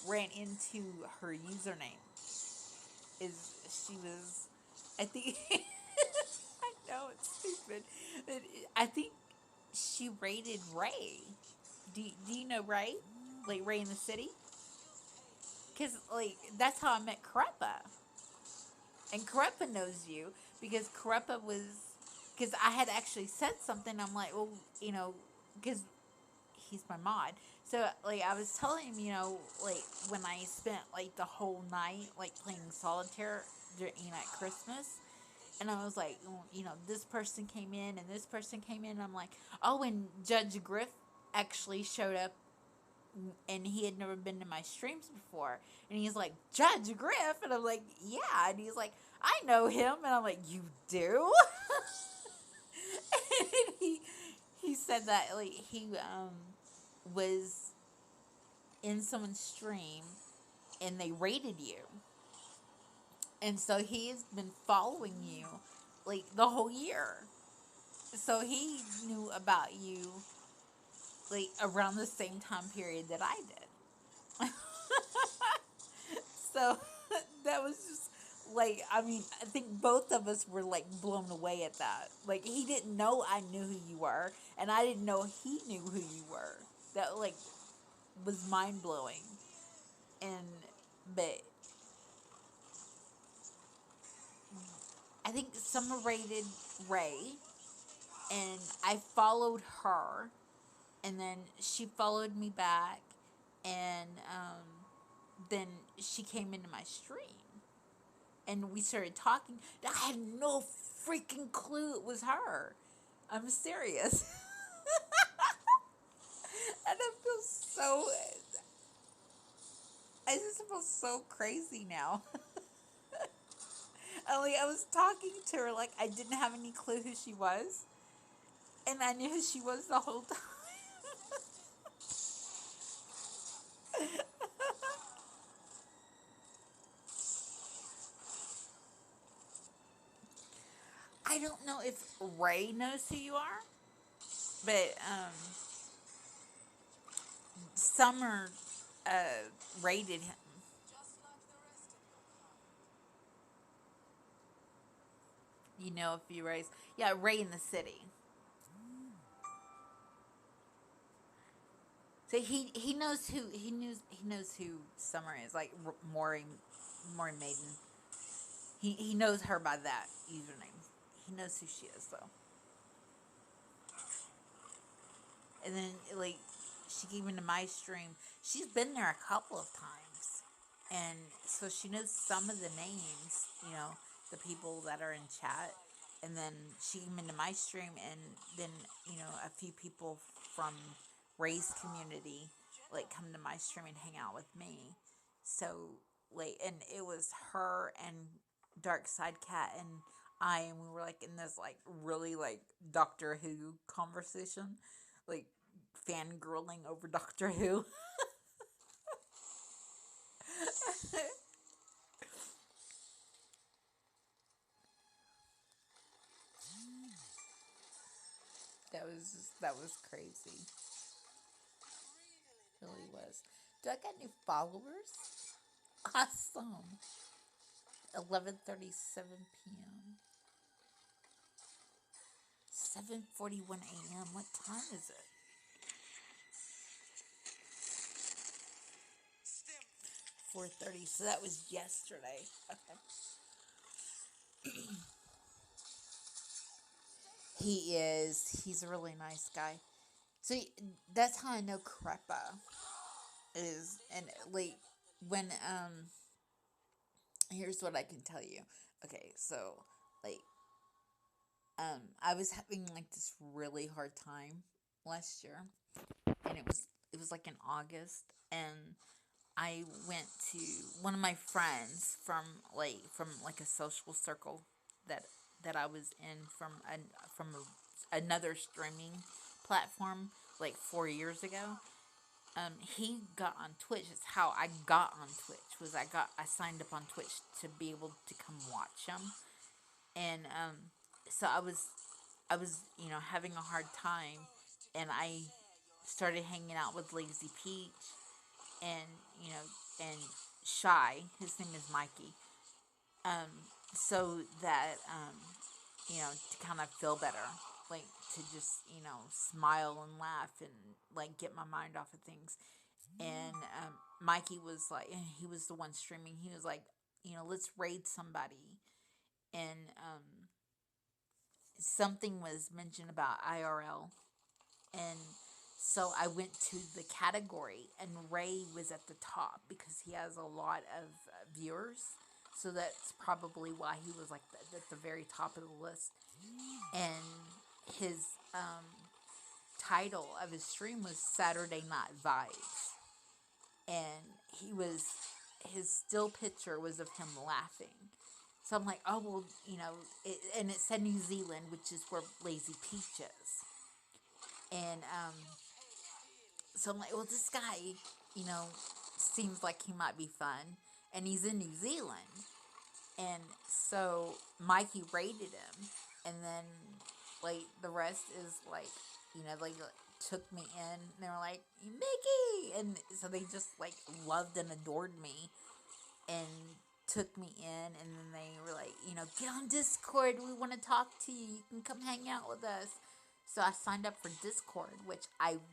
A: ran into her username. Is she was, I think, I know it's stupid, but I think she rated Ray. Do you know Ray? Like Ray in the City? Because like that's how I met Krepa, and Krepa knows you because Krepa was, because I had actually said something. I'm like, well, because he's my mod. So like I was telling him, like when I spent like the whole night like playing solitaire during at Christmas, and I was like, well, this person came in and this person came in. And I'm like, oh, and Judge Griff actually showed up and he had never been to my streams before. And he's like, Judge Griff? And I'm like, yeah. And he's like, I know him. And I'm like, you do? And he said that like he was in someone's stream and they rated you. And so he's been following you like the whole year. So he knew about you like around the same time period that I did. So that was just like, I mean, I think both of us were like blown away at that. Like he didn't know I knew who you were, and I didn't know he knew who you were. That like was mind blowing. And but I think Summer rated Ray, and I followed her, and then she followed me back, and then she came into my stream, and we started talking. I had no freaking clue it was her. I'm serious. And I just feel so crazy now. Only I was talking to her like I didn't have any clue who she was, and I knew who she was the whole time. I don't know if Ray knows who you are, but Summer rated him. You know, a few Rays. Yeah, Ray in the city. So he knows who Summer is. Like Maury Maiden. He knows her by that username. He knows who she is though. And then like she came into my stream. She's been there a couple of times, and so she knows some of the names. You know, the people that are in chat. And then she came into my stream, and then a few people from Ray's community like come to my stream and hang out with me. So like, and it was her and Dark Side Cat and and we were like in this like really like Doctor Who conversation, like fangirling over Doctor Who. That was crazy. It really was. Do I got new followers? Awesome. 11:37 p.m. 7:41 a.m. What time is it? 4:30. So that was yesterday. Okay. He is. He's a really nice guy. So that's how I know Crepa is. And like when here's what I can tell you. Okay, so like I was having like this really hard time last year, and it was like in August, and I went to one of my friends from like a social circle that I was in from another streaming platform like 4 years ago. He got on Twitch. It's how I got on Twitch. I signed up on Twitch to be able to come watch him, and so I was having a hard time, and I started hanging out with Lazy Peach and and Shy. His name is Mikey. Um, so that to kind of feel better, like to just smile and laugh and like get my mind off of things. And Mikey was like, and he was the one streaming. He was like, let's raid somebody, and something was mentioned about IRL, and so I went to the category, and Ray was at the top because he has a lot of viewers. So that's probably why he was like at the very top of the list. And his title of his stream was Saturday Night Vibes. and his still picture was of him laughing. So I'm like, oh, well, and it said New Zealand, which is where Lazy Peach is. And so I'm like, well, this guy, seems like he might be fun. And he's in New Zealand. And so Mikey raided him. And then, like, the rest is, like, they took me in. And they were like, Mickey! And so they just, like, loved and adored me. And took me in. And then they were like, get on Discord. We want to talk to you. You can come hang out with us. So I signed up for Discord, which I've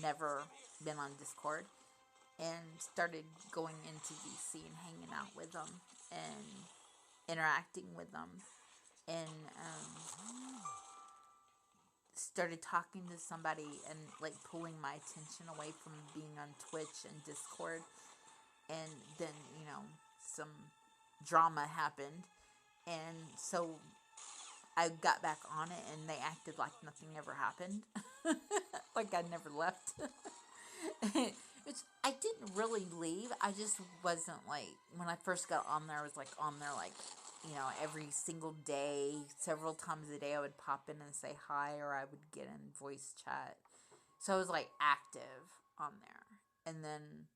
A: never been on Discord. And started going into DC and hanging out with them. And interacting with them. And started talking to somebody and, like, pulling my attention away from being on Twitch and Discord. And then, some drama happened. And so I got back on it and they acted like nothing ever happened. Like I never left. Which I didn't really leave. I just wasn't, like, when I first got on there, I was, like, on there, like, every single day, several times a day I would pop in and say hi, or I would get in voice chat. So I was, like, active on there. And then,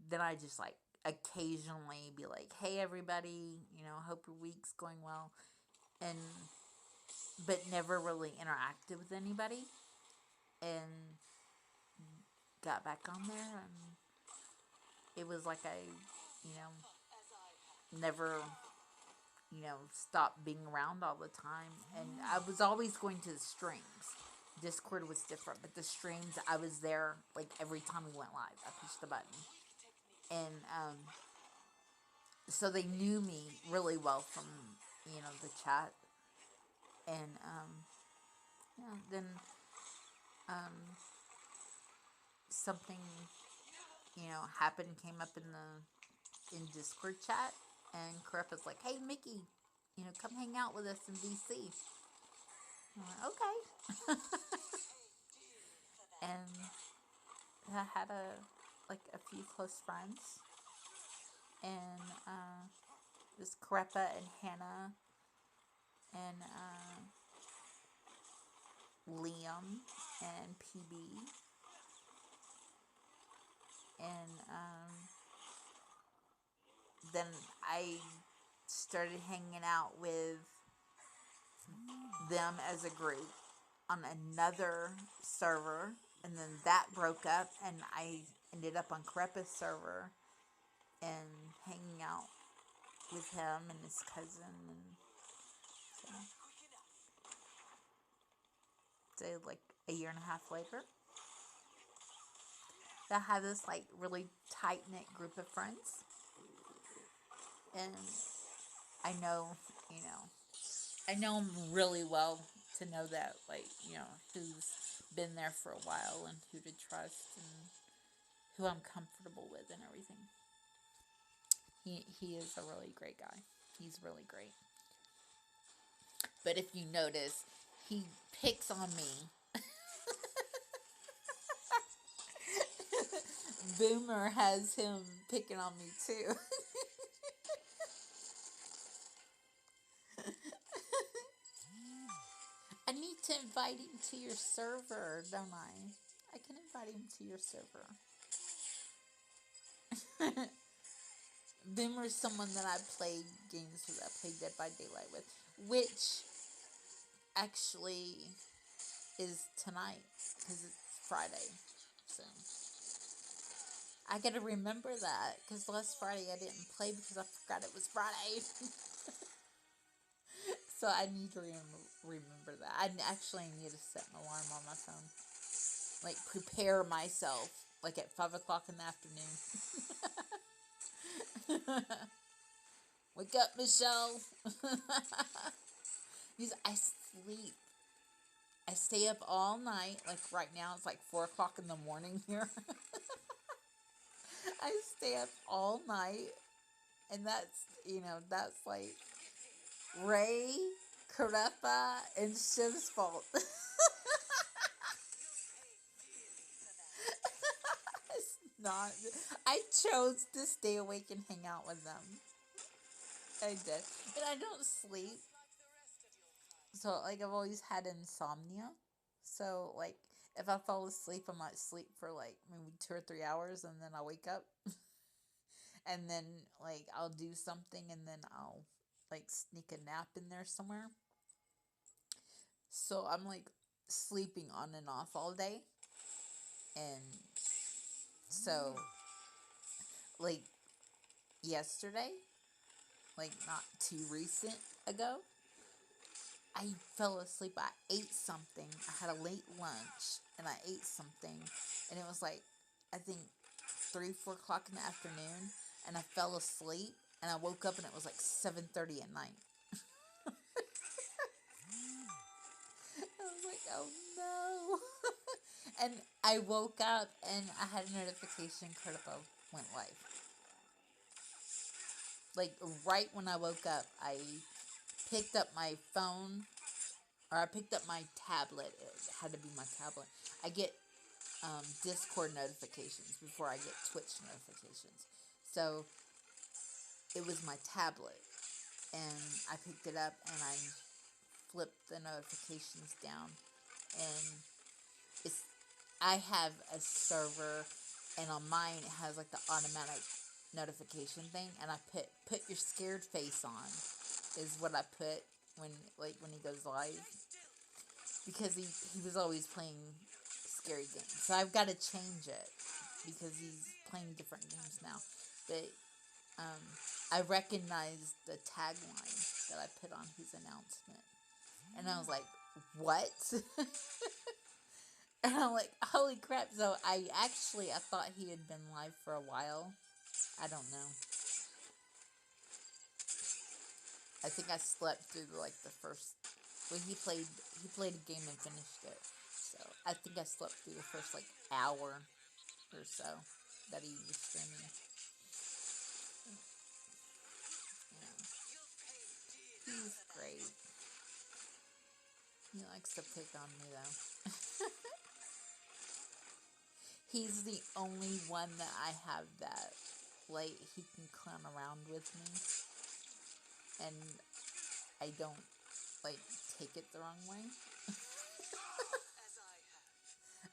A: then I just, like, occasionally be like, hey, everybody, hope your week's going well. But never really interacted with anybody. And got back on there, and it was like I, never, stopped being around all the time. And I was always going to the streams. Discord was different, but the streams, I was there, like, every time we went live. I pushed the button. And, so they knew me really well from, the chat. And, then, something, happened, came up in Discord chat, and Crepa's like, hey, Mickey, come hang out with us in DC. I'm like, okay. And I had a few close friends, and it was Crepa and Hannah, and Liam, and PB, and then I started hanging out with them as a group on another server, and then that broke up, and I ended up on Crepa's server and hanging out with him and his cousin, and so like a year and a half later, I have this, like, really tight-knit group of friends. And I know them really well to know that, like, who's been there for a while and who to trust and who I'm comfortable with and everything. He is a really great guy. He's really great. But if you notice, he picks on me. Boomer has him picking on me too. I need to invite him to your server, don't I? I can invite him to your server. Boomer's someone that I play games with. I play Dead by Daylight with, which actually is tonight because it's Friday. So I gotta remember that, because last Friday I didn't play because I forgot it was Friday. So I need to remember that. I actually need to set an alarm on my phone. Like, prepare myself, like, at 5 o'clock in the afternoon. Wake up, Michelle. Because I sleep. I stay up all night. Like, right now it's like 4 o'clock in the morning here. I stay up all night. And that's like Ray, Crepa, and Shiv's fault. not. I chose to stay awake and hang out with them. I did. And I don't sleep. So, like, I've always had insomnia. So, like, if I fall asleep, I might sleep for, like, maybe 2 or 3 hours and then I'll wake up. And then, like, I'll do something and then I'll, like, sneak a nap in there somewhere. So, I'm, like, sleeping on and off all day. And so, like, yesterday, like, not too recent ago, I fell asleep. I ate something. I had a late lunch and I ate something. And it was like, I think 3, 4 o'clock in the afternoon. And I fell asleep. And I woke up and it was like 7:30 at night. I was like, oh no. And I woke up and I had a notification Curtibo went live. Like, right when I woke up, I picked up my phone, or I picked up my tablet. It had to be my tablet. I get Discord notifications before I get Twitch notifications. So it was my tablet, and I picked it up and I flipped the notifications down, and it's I have a server, and on mine it has like the automatic notification thing, and I put your scared face on is what I put when he goes live, because he was always playing scary games. So I've got to change it because he's playing different games now. But I recognized the tagline that I put on his announcement, and I was like, "What?" And I'm like, "Holy crap!" So I thought he had been live for a while. I don't know. I think I slept through like the first. Well, he played a game and finished it. So I think I slept through the first like hour or so that he was streaming. Yeah. He's great. He likes to pick on me though. He's the only one that I have that, like, he can clown around with me, and I don't, like, take it the wrong way.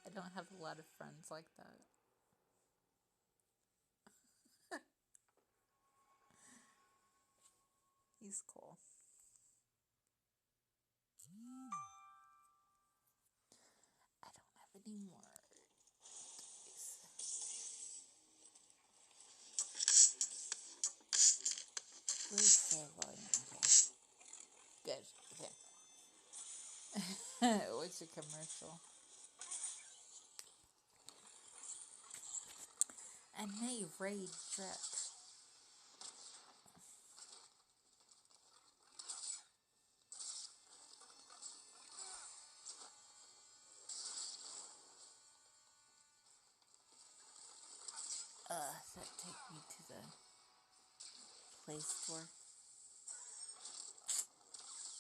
A: I don't have a lot of friends like that. He's cool. I don't have any more. Where's the volume? Okay. Good. Okay. What's a commercial? I may raid drip. Does that take me to the Play Store?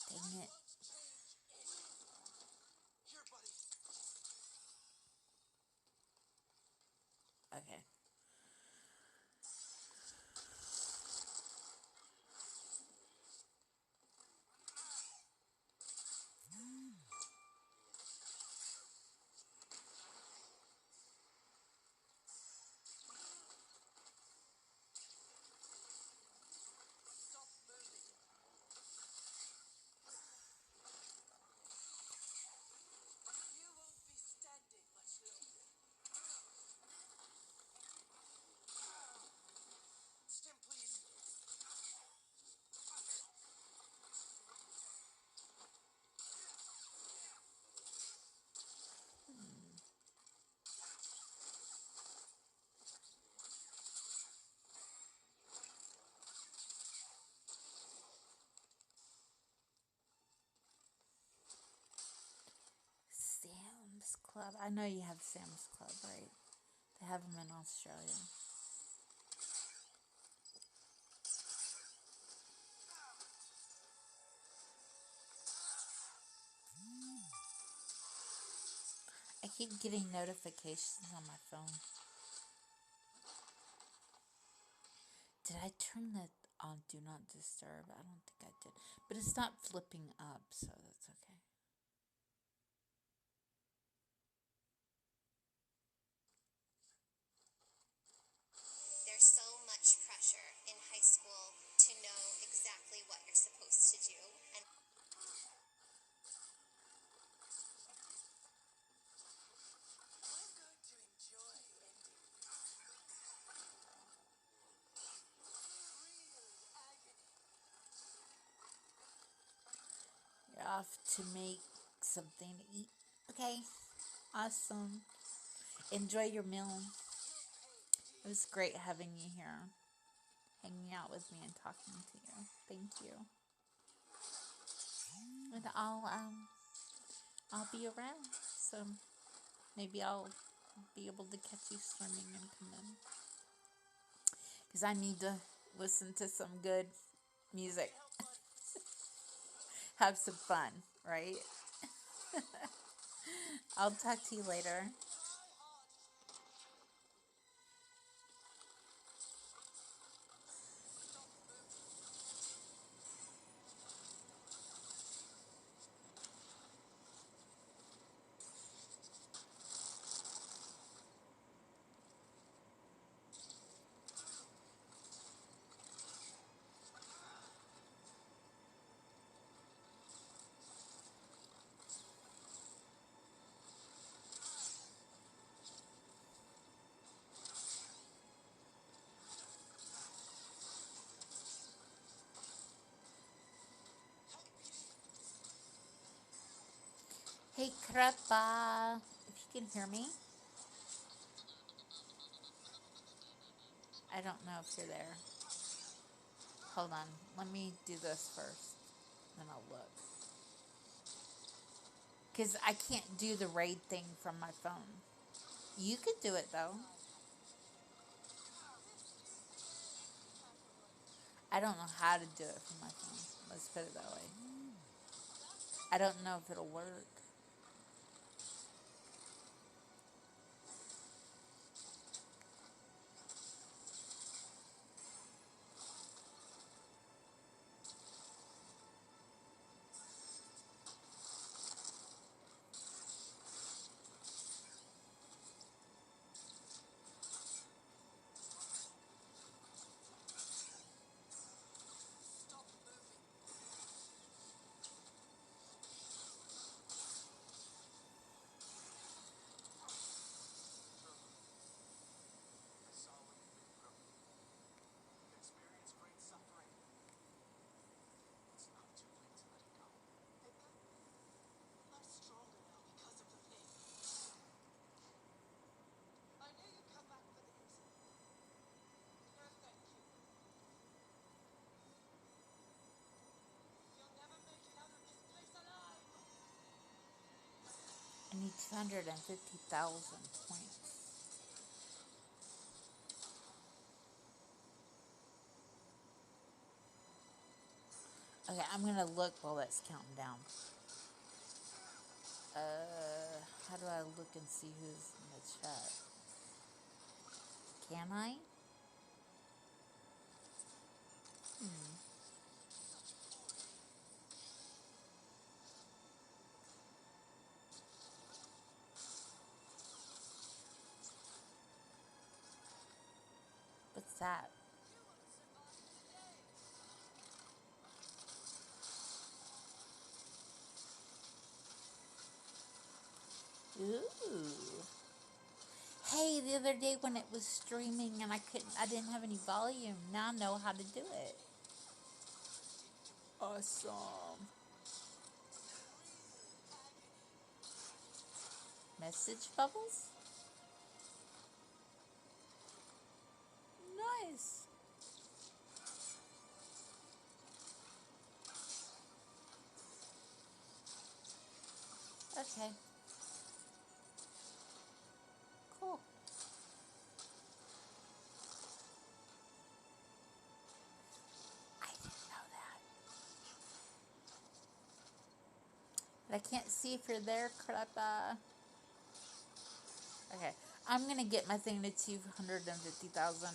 A: Dang it. Okay. Sam's Club. I know you have Sam's Club, right? They have them in Australia. I keep getting notifications on my phone. Did I turn that on Do Not Disturb? I don't think I did. But it's not flipping up, so that's okay.
B: There's so much pressure in high school to know exactly what you're supposed to do. And I'm going to enjoy ending. Real agony.
A: You're off to make something to eat. Okay. Awesome. Enjoy your meal. It was great having you here, hanging out with me and talking to you. Thank you. And I'll be around, so maybe I'll be able to catch you swimming and come in. Because I need to listen to some good music. Have some fun, right? I'll talk to you later. Hey, Crepa. If you can hear me. I don't know if you're there. Hold on. Let me do this first. Then I'll look. Because I can't do the raid thing from my phone. You could do it, though. I don't know how to do it from my phone. Let's put it that way. I don't know if it'll work. I need 250,000 points. Okay, I'm going to look while that's counting down. How do I look and see who's in the chat? Can I? What's that? Ooh. Hey, the other day when it was streaming and I didn't have any volume. Now I know how to do it. Awesome. Message bubbles? Nice. Okay. Cool. I didn't know that. But I can't see if you're there, Crepa. Okay. I'm going to get my thing to 250,000.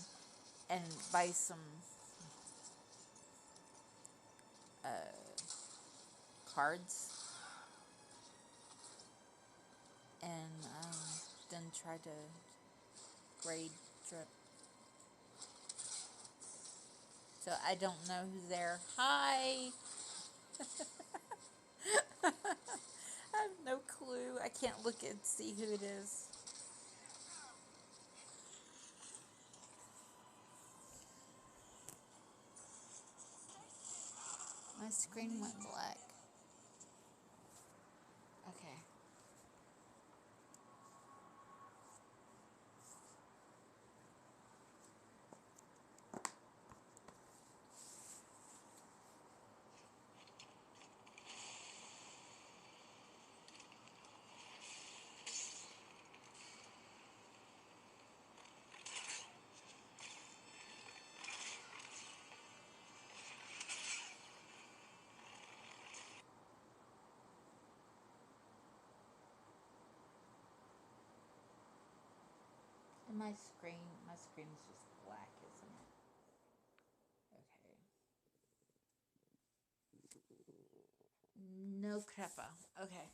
A: and buy some cards and then try to grade drip. So I don't know who's there. Hi! I have no clue. I can't look and see who it is. My screen went black. Okay. And my screen's just black, isn't it? Okay. No crappa. Okay.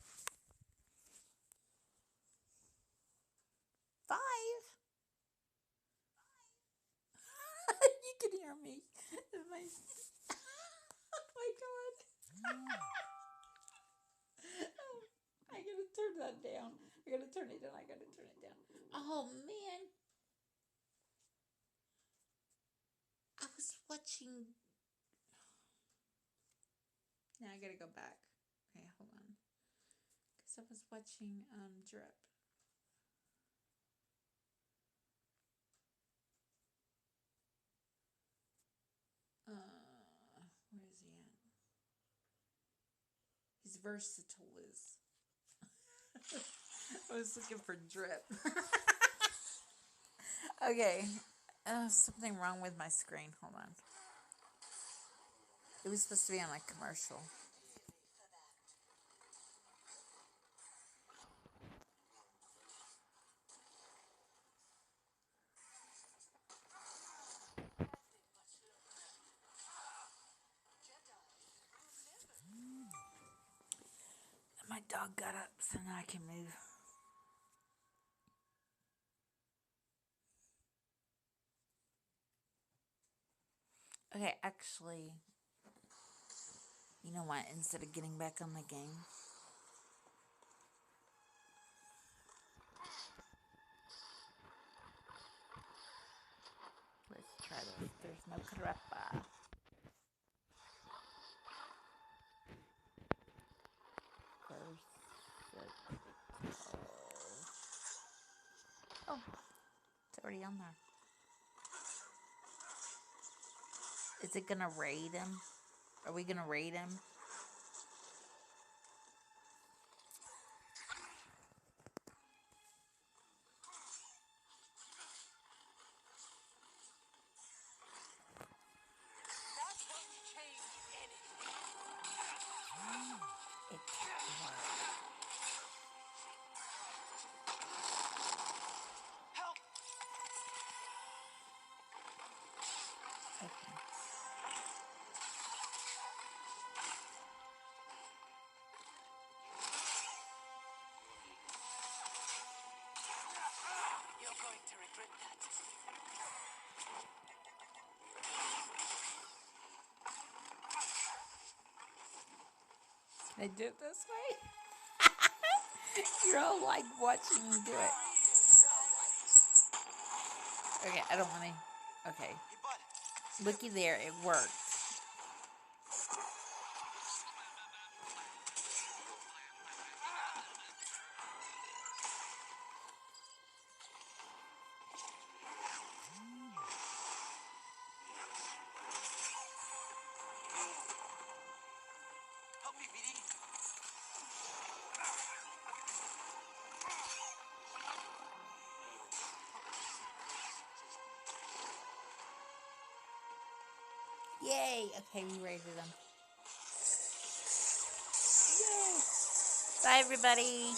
A: 5. You can hear me. Oh my god. I gotta turn that down. I gotta turn it down. Oh man. I was watching. Now I gotta go back. Okay, hold on. Because I was watching Drip. Where is he at? He's versatile, Liz. I was looking for Drip. Okay. Something wrong with my screen. Hold on. It was supposed to be on a commercial. My dog got up, so now I can move. Okay, actually, you know what? Instead of getting back on the game, let's try this. There's no crappa. Oh, it's already on there. Is it gonna raid him? Are we gonna raid him? It can't work.
B: Help!
A: Okay.
B: You're going to regret that.
A: Can I do it this way? You're all like watching me do it. Okay, I don't want to. Okay. Looky there, it worked.
B: Help me, BD.
A: Yay! Okay, we raided them. Yay! Bye, everybody.